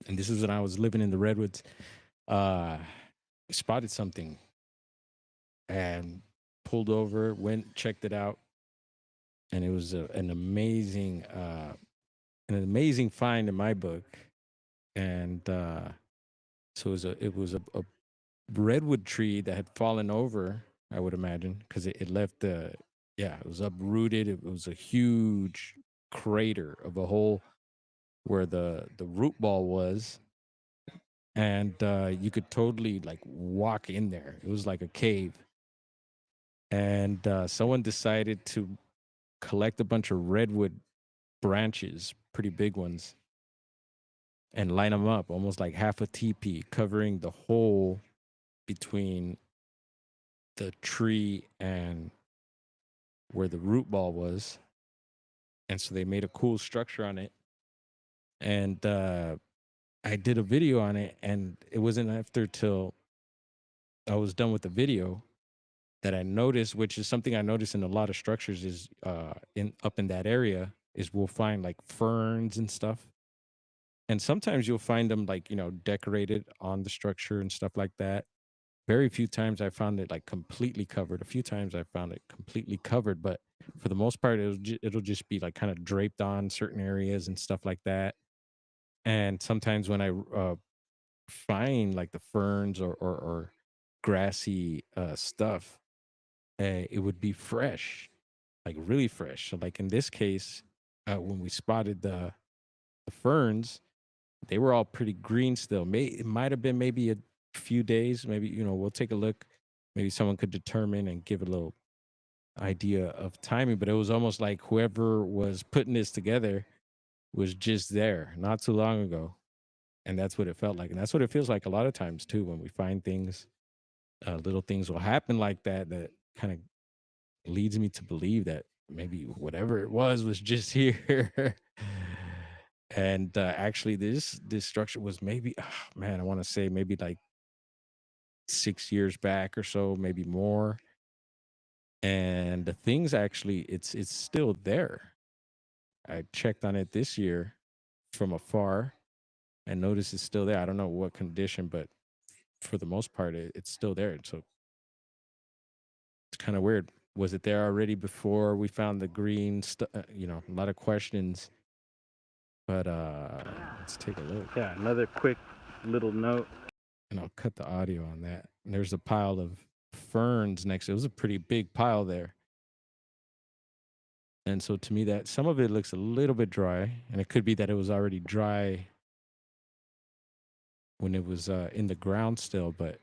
and this is when I was living in the redwoods, uh, we spotted something and pulled over, went, checked it out, and it was an amazing find in my book. And so it was a redwood tree that had fallen over, I would imagine, because it left the, yeah, it was uprooted. It was a huge crater of a hole where the root ball was, and you could totally like walk in there. It was like a cave, and someone decided to collect a bunch of redwood branches, pretty big ones, and line them up almost like half a teepee, covering the hole between the tree and where the root ball was. And so they made a cool structure on it. And I did a video on it, and it wasn't after till I was done with the video that I noticed, which is something I noticed in a lot of structures, is in up in that area, is we'll find like ferns and stuff. And sometimes you'll find them like, decorated on the structure and stuff like that. Very few times I found it like completely covered. A few times I found it completely covered, but for the most part, it'll just be like kind of draped on certain areas and stuff like that. And sometimes when I find like the ferns or grassy stuff, it would be fresh, like really fresh. So like in this case, when we spotted the ferns, they were all pretty green still. It might have been maybe a few days. Maybe, we'll take a look. Maybe someone could determine and give a little idea of timing, but it was almost like whoever was putting this together was just there not too long ago. And that's what it felt like. And that's what it feels like a lot of times too when we find things, little things will happen like that, that kind of leads me to believe that maybe whatever it was just here. And actually this structure was maybe, man, I want to say maybe like 6 years back or so, maybe more. And the things actually, it's still there. I checked on it this year from afar and noticed it's still there. I don't know what condition, but for the most part, it's still there. So it's kind of weird. Was it there already before we found the green stuff? A lot of questions. But let's take a look. Yeah, another quick little note, and I'll cut the audio on that. And there's a pile of ferns next. It was a pretty big pile there. And so to me, that some of it looks a little bit dry, and it could be that it was already dry when it was in the ground still, but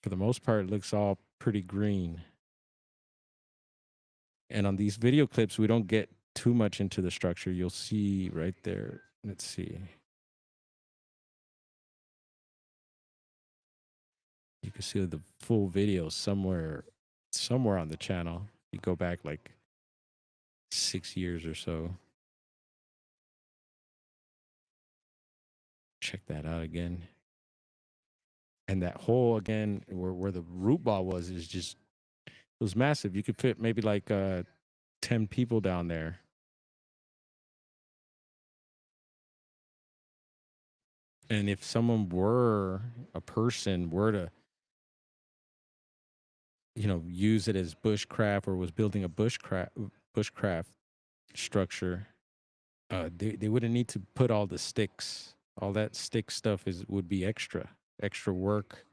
for the most part, it looks all pretty green. And on these video clips, we don't get too much into the structure. You'll see right there. Let's see. You can see the full video somewhere on the channel. You go back like 6 years or so. Check that out again. And that hole again, where the root ball was, is just, it was massive. You could fit maybe like 10 people down there. And if someone were, a person were to, use it as bushcraft or was building a bushcraft structure, they wouldn't need to put all the sticks. All that stick stuff would be extra work.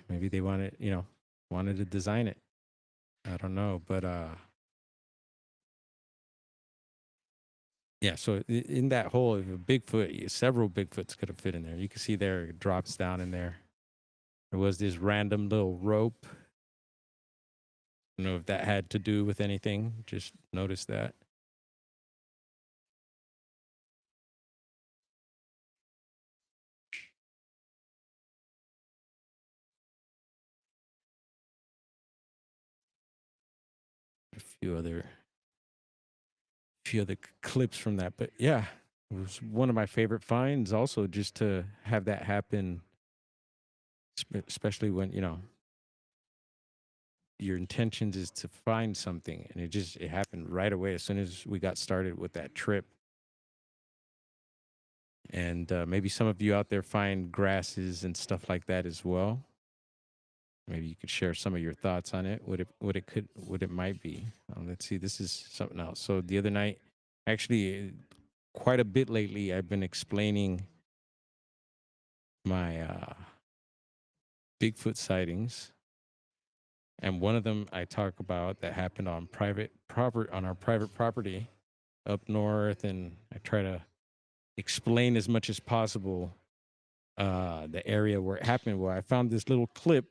Maybe they wanted to design it. I don't know, but yeah. So in that hole, if a Bigfoot, several Bigfoots could have fit in there. You can see there it drops down in there. There was this random little rope. I don't know if that had to do with anything. Just notice that. A few other clips from that, but yeah, it was one of my favorite finds. Also, just to have that happen, especially when your intentions is to find something, and it happened right away as soon as we got started with that trip. And maybe some of you out there find grasses and stuff like that as well. Maybe you could share some of your thoughts on it. What it might be. Let's see. This is something else. So the other night, actually, quite a bit lately, I've been explaining my Bigfoot sightings, and one of them I talk about that happened on our private property up north, and I try to explain as much as possible the area where it happened. Well, I found this little clip,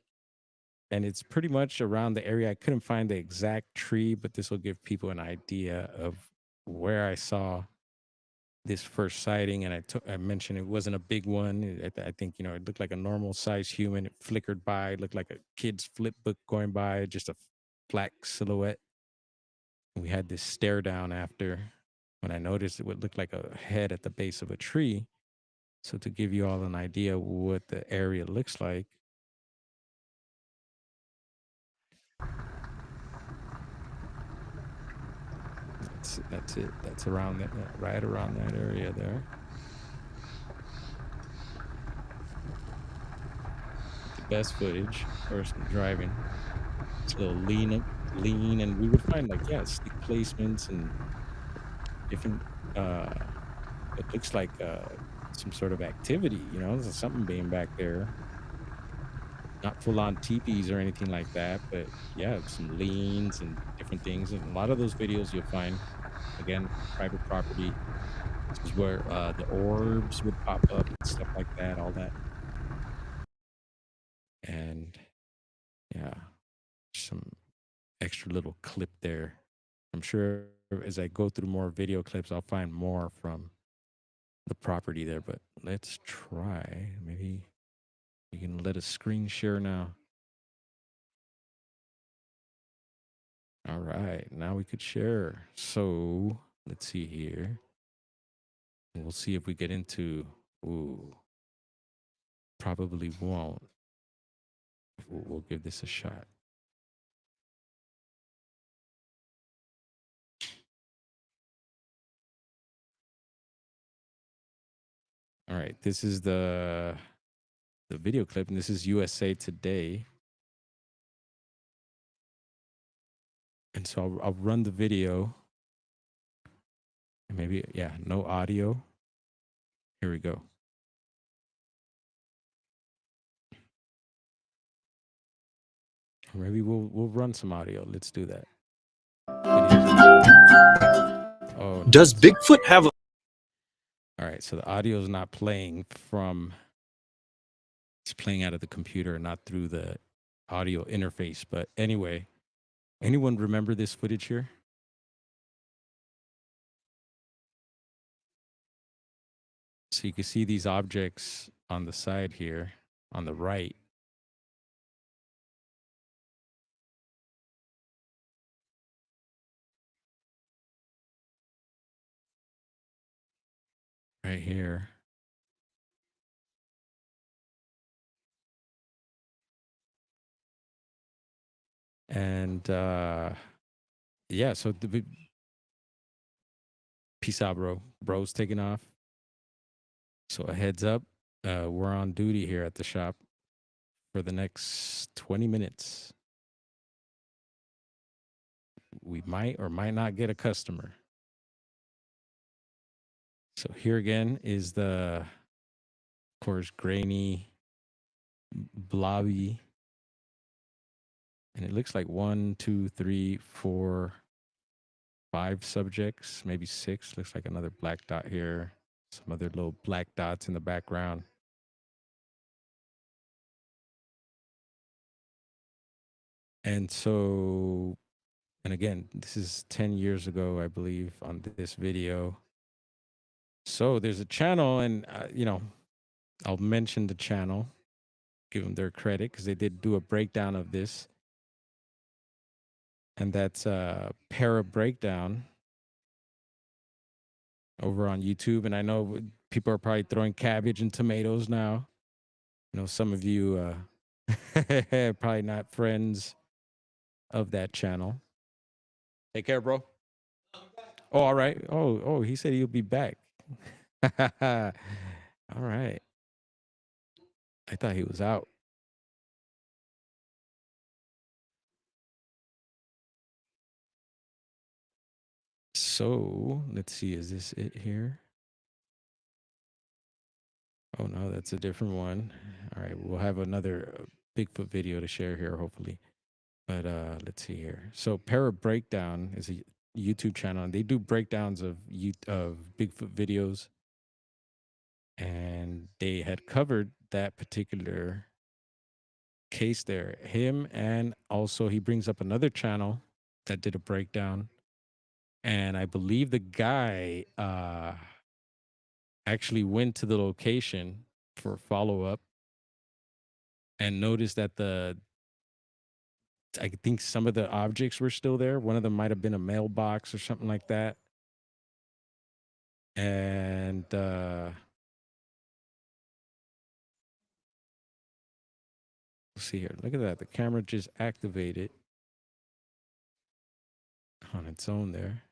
and it's pretty much around the area. I couldn't find the exact tree, but this will give people an idea of where I saw this first sighting. And I mentioned it wasn't a big one. I think, it looked like a normal sized human. It flickered by, it looked like a kid's flip book going by, just a black silhouette. And we had this stare down after when I noticed it would look like a head at the base of a tree. So to give you all an idea what the area looks like, that's it. That's around that, right around that area there. The best footage, of course, driving. It's a little lean, and we would find stick placements and different. It looks like some sort of activity. There's something being back there. Not full on teepees or anything like that, but yeah, some leans and different things. And a lot of those videos you'll find, again, private property. This is where the orbs would pop up and stuff like that, all that. And yeah, some extra little clip there. I'm sure as I go through more video clips, I'll find more from the property there. But let's try. Maybe you can let us screen share now. All right, now we could share. So let's see here. We'll see if we get into. Ooh, probably won't. We'll give this a shot. All right, this is the video clip, and this is USA Today. And so I'll run the video. And maybe, no audio. Here we go. Or maybe we'll run some audio. Let's do that. Oh, no. Does Bigfoot have a... All right, so the audio is not playing from... It's playing out of the computer, not through the audio interface. But anyway, anyone remember this footage here? So you can see these objects on the side here, on the right. Right here. And so peace out, bro. Bro's taking off. So a heads up, we're on duty here at the shop for the next 20 minutes. We might or might not get a customer. So here again is the, of course, grainy, blobby. And it looks like 1, 2, 3, 4, 5 subjects, maybe 6. Looks like another black dot here. Some other little black dots in the background. And so, and again, this is 10 years ago, I believe, on this video. So there's a channel, and, I'll mention the channel, give them their credit, because they did do a breakdown of this. And that's Para Breakdown over on YouTube. And I know people are probably throwing cabbage and tomatoes now. Some of you probably not friends of that channel. Take care, bro. Oh, all right. Oh, he said he'll be back. All right. I thought he was out. So let's see. Is this it here? Oh no, that's a different one. All right, we'll have another Bigfoot video to share here, hopefully. But let's see here. So Para Breakdown is a YouTube channel, and they do breakdowns of Bigfoot videos, and they had covered that particular case there. Him, and also he brings up another channel that did a breakdown, and I believe the guy actually went to the location for follow up and noticed that I think some of the objects were still there. One of them might have been a mailbox or something like that. And let's see here. Look at that. The camera just activated on its own there.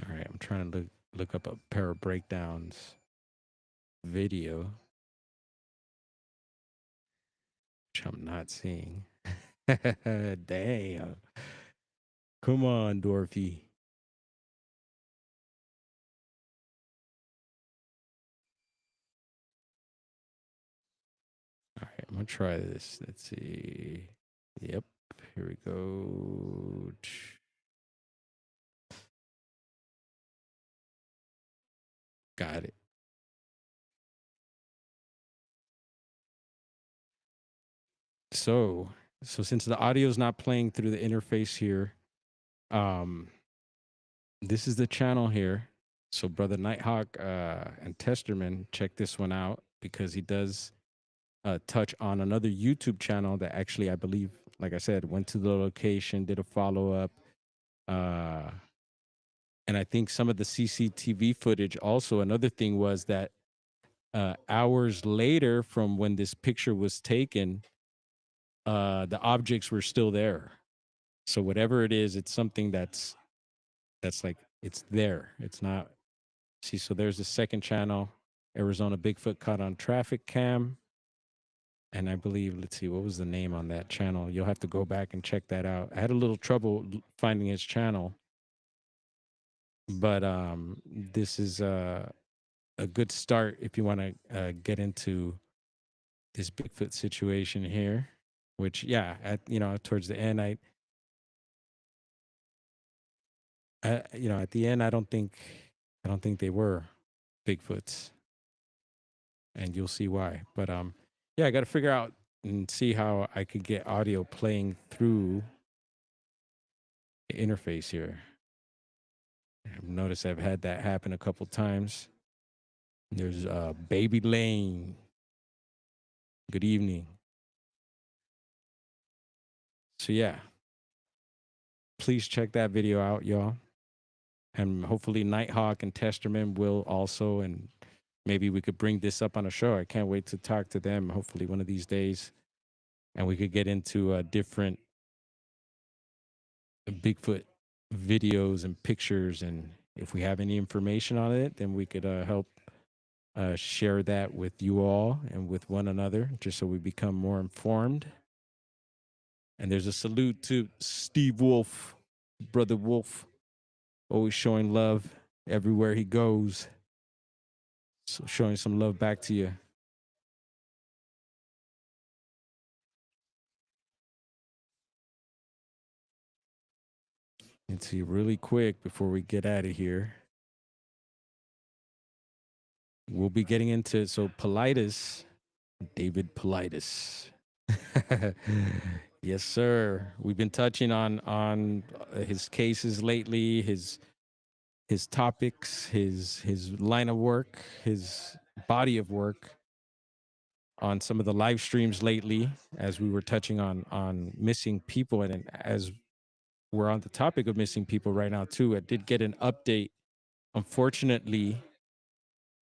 All right, I'm trying to look up a pair of breakdowns video, which I'm not seeing. Damn. Come on, Dorothy. All right, I'm gonna try this. Let's see. Yep, here we go. Got it. So, so since the audio is not playing through the interface here, um, this is the channel here. So, brother Nighthawk and Testerman, check this one out because he does touch on another YouTube channel that actually, I believe, like I said, went to the location, did a follow up, uh, and I think some of the CCTV footage. Also, another thing was that hours later from when this picture was taken, the objects were still there. So whatever it is, it's something that's like it's there. It's not. See, so there's the second channel, Arizona Bigfoot caught on traffic cam, and I believe, let's see, what was the name on that channel? You'll have to go back and check that out. I had a little trouble finding his channel, but this is a good start if you want to get into this Bigfoot situation here. Which, yeah, at towards the end, at the end, I don't think they were Bigfoots, and you'll see why. But yeah, I got to figure out and see how I could get audio playing through the interface here. I've noticed I've had that happen a couple times. There's Baby Lane. Good evening. So yeah, please check that video out, y'all. And hopefully Nighthawk and Testerman will also, and maybe we could bring this up on a show. I can't wait to talk to them. Hopefully one of these days, and we could get into different Bigfoot videos and pictures, and if we have any information on it, then we could help share that with you all and with one another, just so we become more informed. And there's a salute to Steve Wolf, brother Wolf, always showing love everywhere he goes. So showing some love back to you. Let's see really quick before we get out of here. We'll be getting into so Politis, David Politis. Yes, sir. We've been touching on his cases lately, his topics, his line of work, his body of work on some of the live streams lately, as we were touching on missing people, and as we're on the topic of missing people right now too, I did get an update, unfortunately,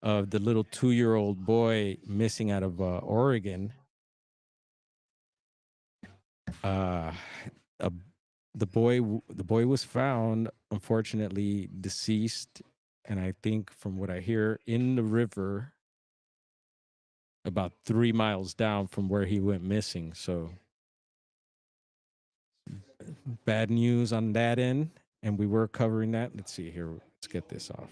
of the little 2-year-old boy missing out of Oregon. Uh, a, the boy was found, unfortunately, deceased, and I think from what I hear, in the river about 3 miles down from where he went missing. So bad news on that end, and we were covering that. Let's see here. Let's get this off.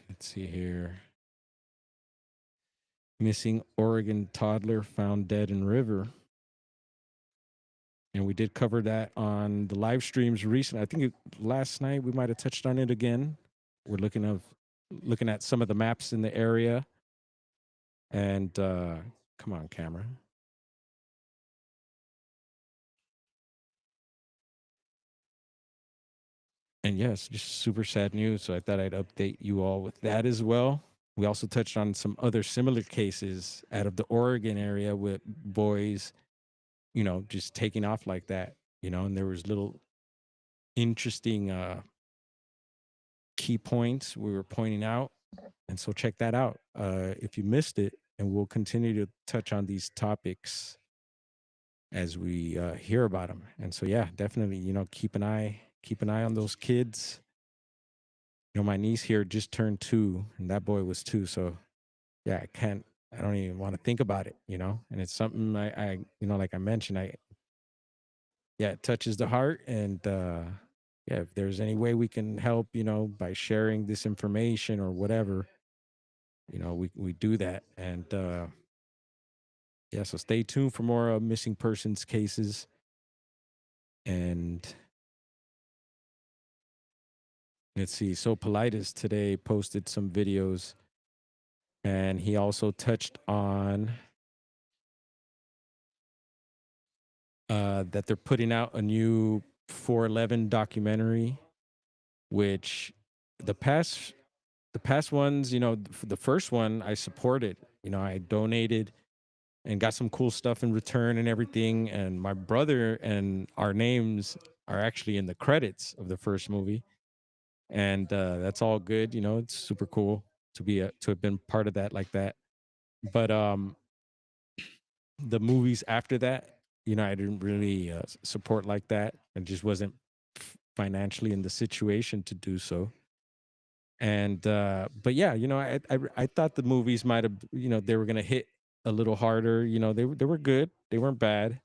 Let's see here. Missing Oregon toddler found dead in river. And we did cover that on the live streams recently. I think last night we might have touched on it again. We're looking at some of the maps in the area. And come on, camera. And yes, just super sad news. So I thought I'd update you all with that as well. We also touched on some other similar cases out of the Oregon area with boys, just taking off like that, and there was little interesting key points we were pointing out. And so check that out if you missed it. And we'll continue to touch on these topics as we hear about them. And so, yeah, definitely, keep an eye on those kids. My niece here just turned 2, and that boy was 2. So, yeah, I don't even want to think about it, and it's something like I mentioned, yeah, it touches the heart. And, yeah, if there's any way we can help, by sharing this information or whatever, we do that. And, yeah, so stay tuned for more missing persons cases. And let's see. So Politis today posted some videos, and he also touched on that they're putting out a new 411 documentary, which the past the past ones, the first one I supported. I donated and got some cool stuff in return and everything. And my brother and our names are actually in the credits of the first movie, and that's all good. It's super cool to have been part of that like that. But the movies after that, I didn't really support like that, and just wasn't financially in the situation to do so. And but yeah, I thought the movies might have, they were gonna hit a little harder. They were good, they weren't bad,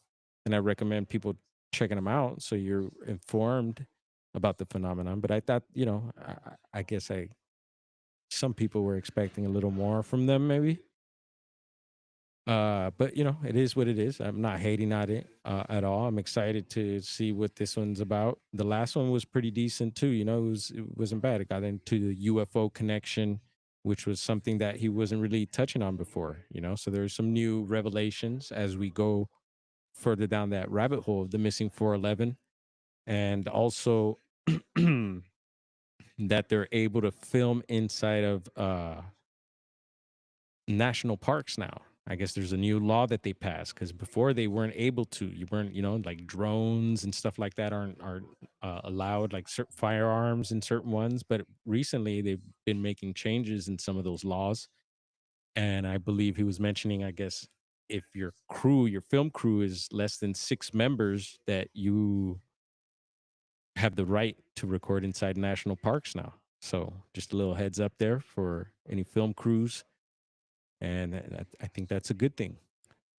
and I recommend people checking them out so you're informed about the phenomenon. But I thought, I guess some people were expecting a little more from them, maybe. But it is what it is. I'm not hating on it at all. I'm excited to see what this one's about. The last one was pretty decent too. It wasn't bad. It got into the UFO connection, which was something that he wasn't really touching on before. So there's some new revelations as we go further down that rabbit hole of the missing 411, and also that they're able to film inside of national parks now. I guess there's a new law that they passed, because before they weren't able to. You weren't, like drones and stuff like that aren't allowed, like certain firearms in certain ones. But recently they've been making changes in some of those laws. And I believe he was mentioning, I guess, if your film crew is less than 6 members, that you have the right to record inside national parks now. So just a little heads up there for any film crews, and I think that's a good thing.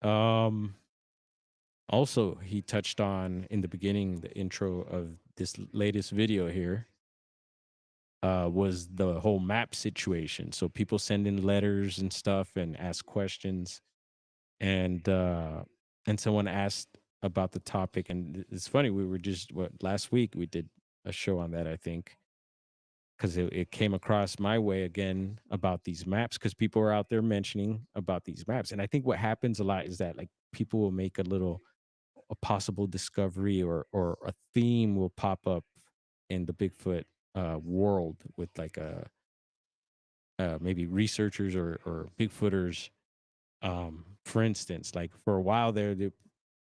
Um, Also, he touched on in the beginning, the intro of this latest video here, was the whole map situation. So people send in letters and stuff and ask questions, and someone asked about the topic, and it's funny. We were just last week we did a show on that, I think, because it came across my way again about these maps, because people are out there mentioning about these maps. And I think what happens a lot is that, like, people will make a possible discovery, or a theme will pop up in the Bigfoot world with like maybe researchers or Bigfooters. For instance, like for a while there,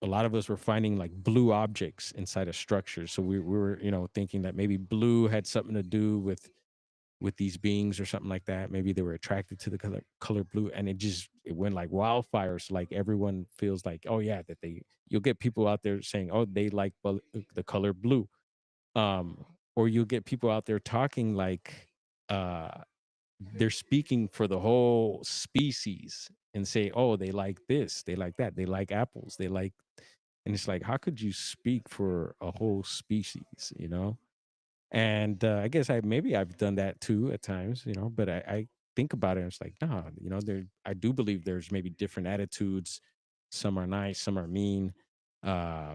a lot of us were finding like blue objects inside of structures. So we were, thinking that maybe blue had something to do with these beings or something like that. Maybe they were attracted to the color blue, and it went like wildfire. So like everyone feels like, oh yeah, that you'll get people out there saying, oh, they like the color blue. Or you'll get people out there talking like uh they're speaking for the whole species and say, oh, they like this, they like that, they like apples, they like, and it's like, how could you speak for a whole species, And I guess maybe I've done that too at times, but I think about it and it's like, nah, I do believe there's maybe different attitudes. Some are nice, some are mean.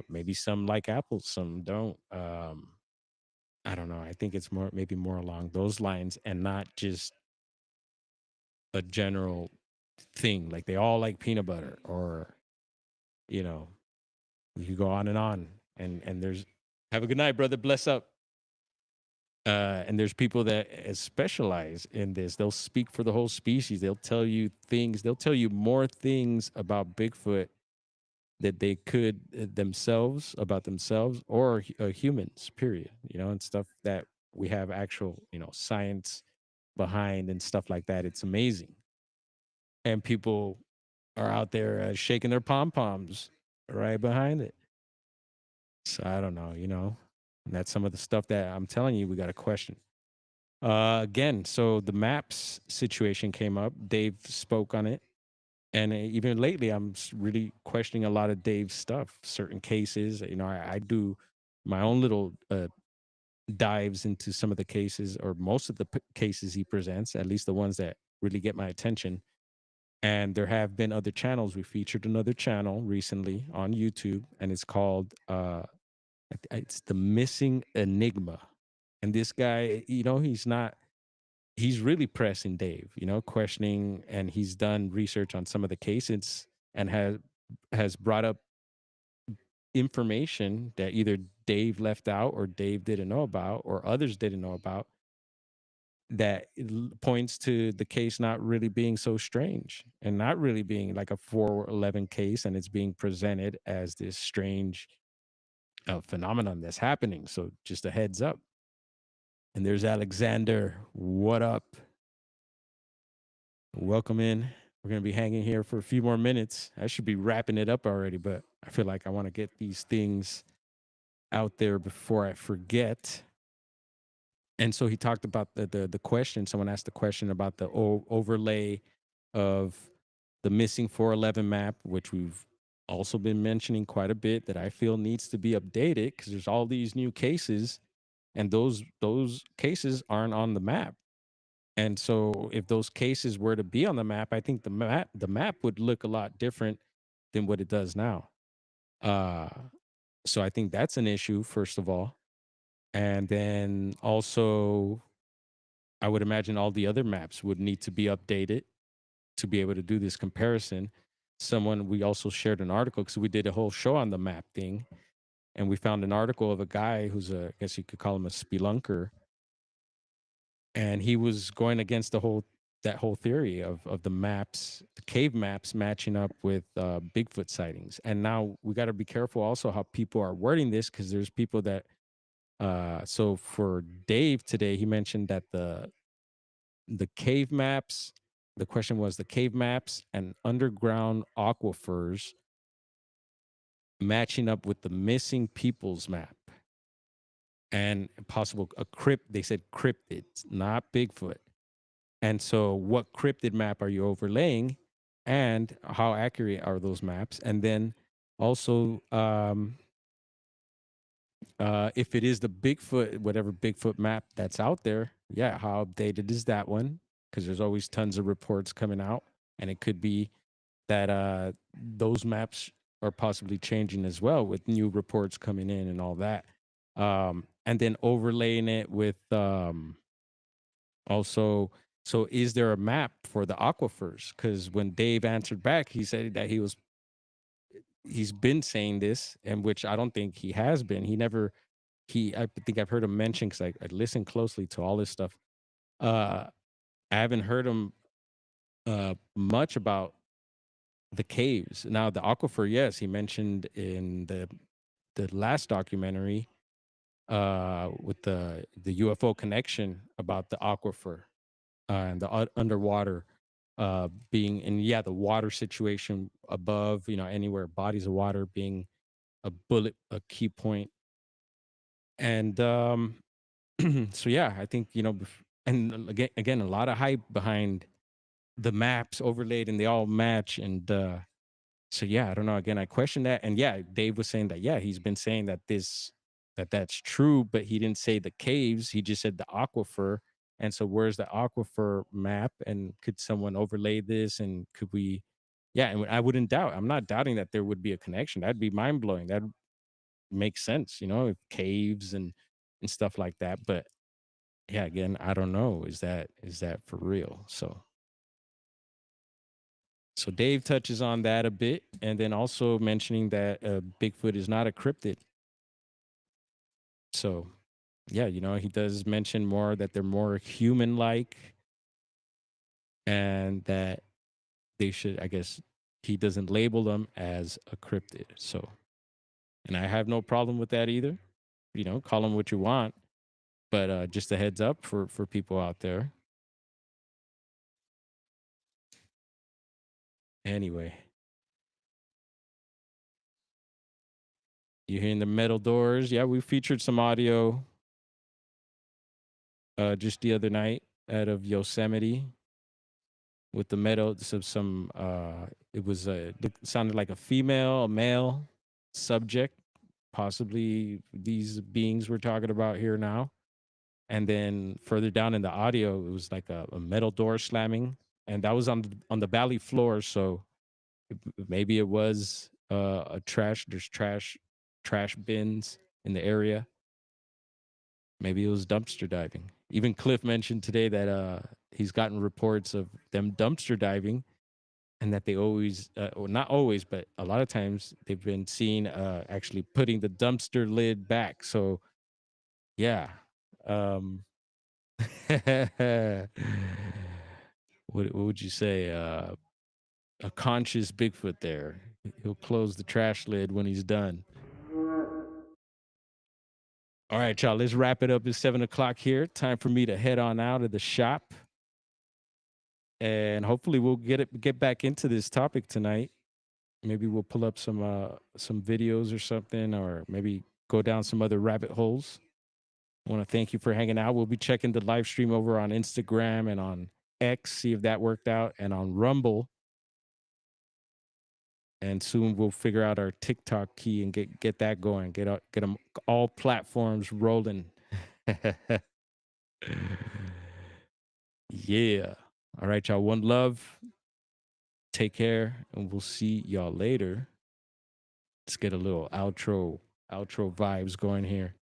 Maybe some like apples, some don't. I don't know. I think it's maybe more along those lines and not just a general thing. Like they all like peanut butter or, you know, you could go on and on. And there's have a good night, brother. Bless up. And there's people that specialize in this. They'll speak for the whole species. They'll tell you things. They'll tell you more things about Bigfoot that they could themselves about themselves or humans. Period. And stuff that we have actual science behind and stuff like that. It's amazing. And people are out there shaking their pom poms right behind it. So I don't know. And that's some of the stuff that I'm telling you we got to question. Again, so the maps situation came up. Dave spoke on it. And even lately, I'm really questioning a lot of Dave's stuff, certain cases. I do my own little dives into some of the cases or most of the cases he presents, at least the ones that really get my attention. And there have been other channels. We featured another channel recently on YouTube, and it's called it's The Missing Enigma. And this guy, he's really pressing Dave, questioning, and he's done research on some of the cases and has brought up information that either Dave left out or Dave didn't know about or others didn't know about that points to the case not really being so strange and not really being like a 411 case, and it's being presented as this strange phenomenon that's happening. So just a heads up. And there's Alexander. What up? Welcome in. We're going to be hanging here for a few more minutes. I should be wrapping it up already, but I feel like I want to get these things out there before I forget. And so he talked about the question. Someone asked the question about the overlay of the missing 411 map, which we've also been mentioning quite a bit, that I feel needs to be updated because there's all these new cases, and those cases aren't on the map. And so if those cases were to be on the map, I think the map would look a lot different than what it does now. Uh, so I think that's an issue, first of all. And then also, I would imagine all the other maps would need to be updated to be able to do this comparison. We also shared an article because we did a whole show on the map thing, and we found an article of a guy who's I guess you could call him a spelunker, and he was going against that whole theory of the maps, the cave maps matching up with Bigfoot sightings. And now we got to be careful also how people are wording this, because there's people that so for Dave today, he mentioned that the cave maps, the question was the cave maps and underground aquifers matching up with the missing peoples map and possible a crypt. They said cryptids, not Bigfoot. And so, what cryptid map are you overlaying, and how accurate are those maps? And then also, if it is the Bigfoot, whatever Bigfoot map that's out there, yeah, how updated is that one? Because there's always tons of reports coming out, and it could be that those maps are possibly changing as well with new reports coming in and all that. And then overlaying it with also, so is there a map for the aquifers? Because when Dave answered back, he said that he's been saying this, and which I don't think he has been. I think I've heard him mention, because I listen closely to all this stuff. Uh, I haven't heard him much about the caves. Now the aquifer, yes, he mentioned in the last documentary with the UFO connection about the aquifer and the underwater being, and yeah, the water situation above, anywhere bodies of water being a key point. And so yeah, I think and again, a lot of hype behind the maps overlaid, and they all match. And so yeah, I don't know. Again, I question that. And yeah, Dave was saying that, yeah, he's been saying that that's true, but he didn't say the caves. He just said the aquifer. And so where's the aquifer map? And could someone overlay this? And could we? Yeah, and I wouldn't doubt. I'm not doubting that there would be a connection. That'd be mind blowing. That makes sense, if caves and stuff like that. But yeah, again, I don't know. Is that for real? So Dave touches on that a bit, and then also mentioning that Bigfoot is not a cryptid. So yeah, he does mention more that they're more human-like, and that they should, I guess, he doesn't label them as a cryptid. So, and I have no problem with that either. Call them what you want, but just a heads up for people out there. Anyway, you hearing the metal doors? Yeah, we featured some audio just the other night out of Yosemite with the metal. Some it was it sounded like a female, a male subject, possibly these beings we're talking about here now. And then further down in the audio, it was like a metal door slamming, and that was on the valley floor. So maybe it was a trash. There's trash bins in the area. Maybe it was dumpster diving. Even Cliff mentioned today that he's gotten reports of them dumpster diving, and that they always, or not always, but a lot of times they've been seen actually putting the dumpster lid back. So yeah, um, what would you say? A conscious Bigfoot there. He'll close the trash lid when he's done. All right, y'all, let's wrap it up. It's 7 o'clock here. Time for me to head on out of the shop. And hopefully we'll get back into this topic tonight. Maybe we'll pull up some videos or something, or maybe go down some other rabbit holes. I want to thank you for hanging out. We'll be checking the live stream over on Instagram and on X, see if that worked out, and on Rumble. And soon we'll figure out our TikTok key and get that going. Get them all platforms rolling. Yeah. All right, y'all. One love. Take care, and we'll see y'all later. Let's get a little outro vibes going here.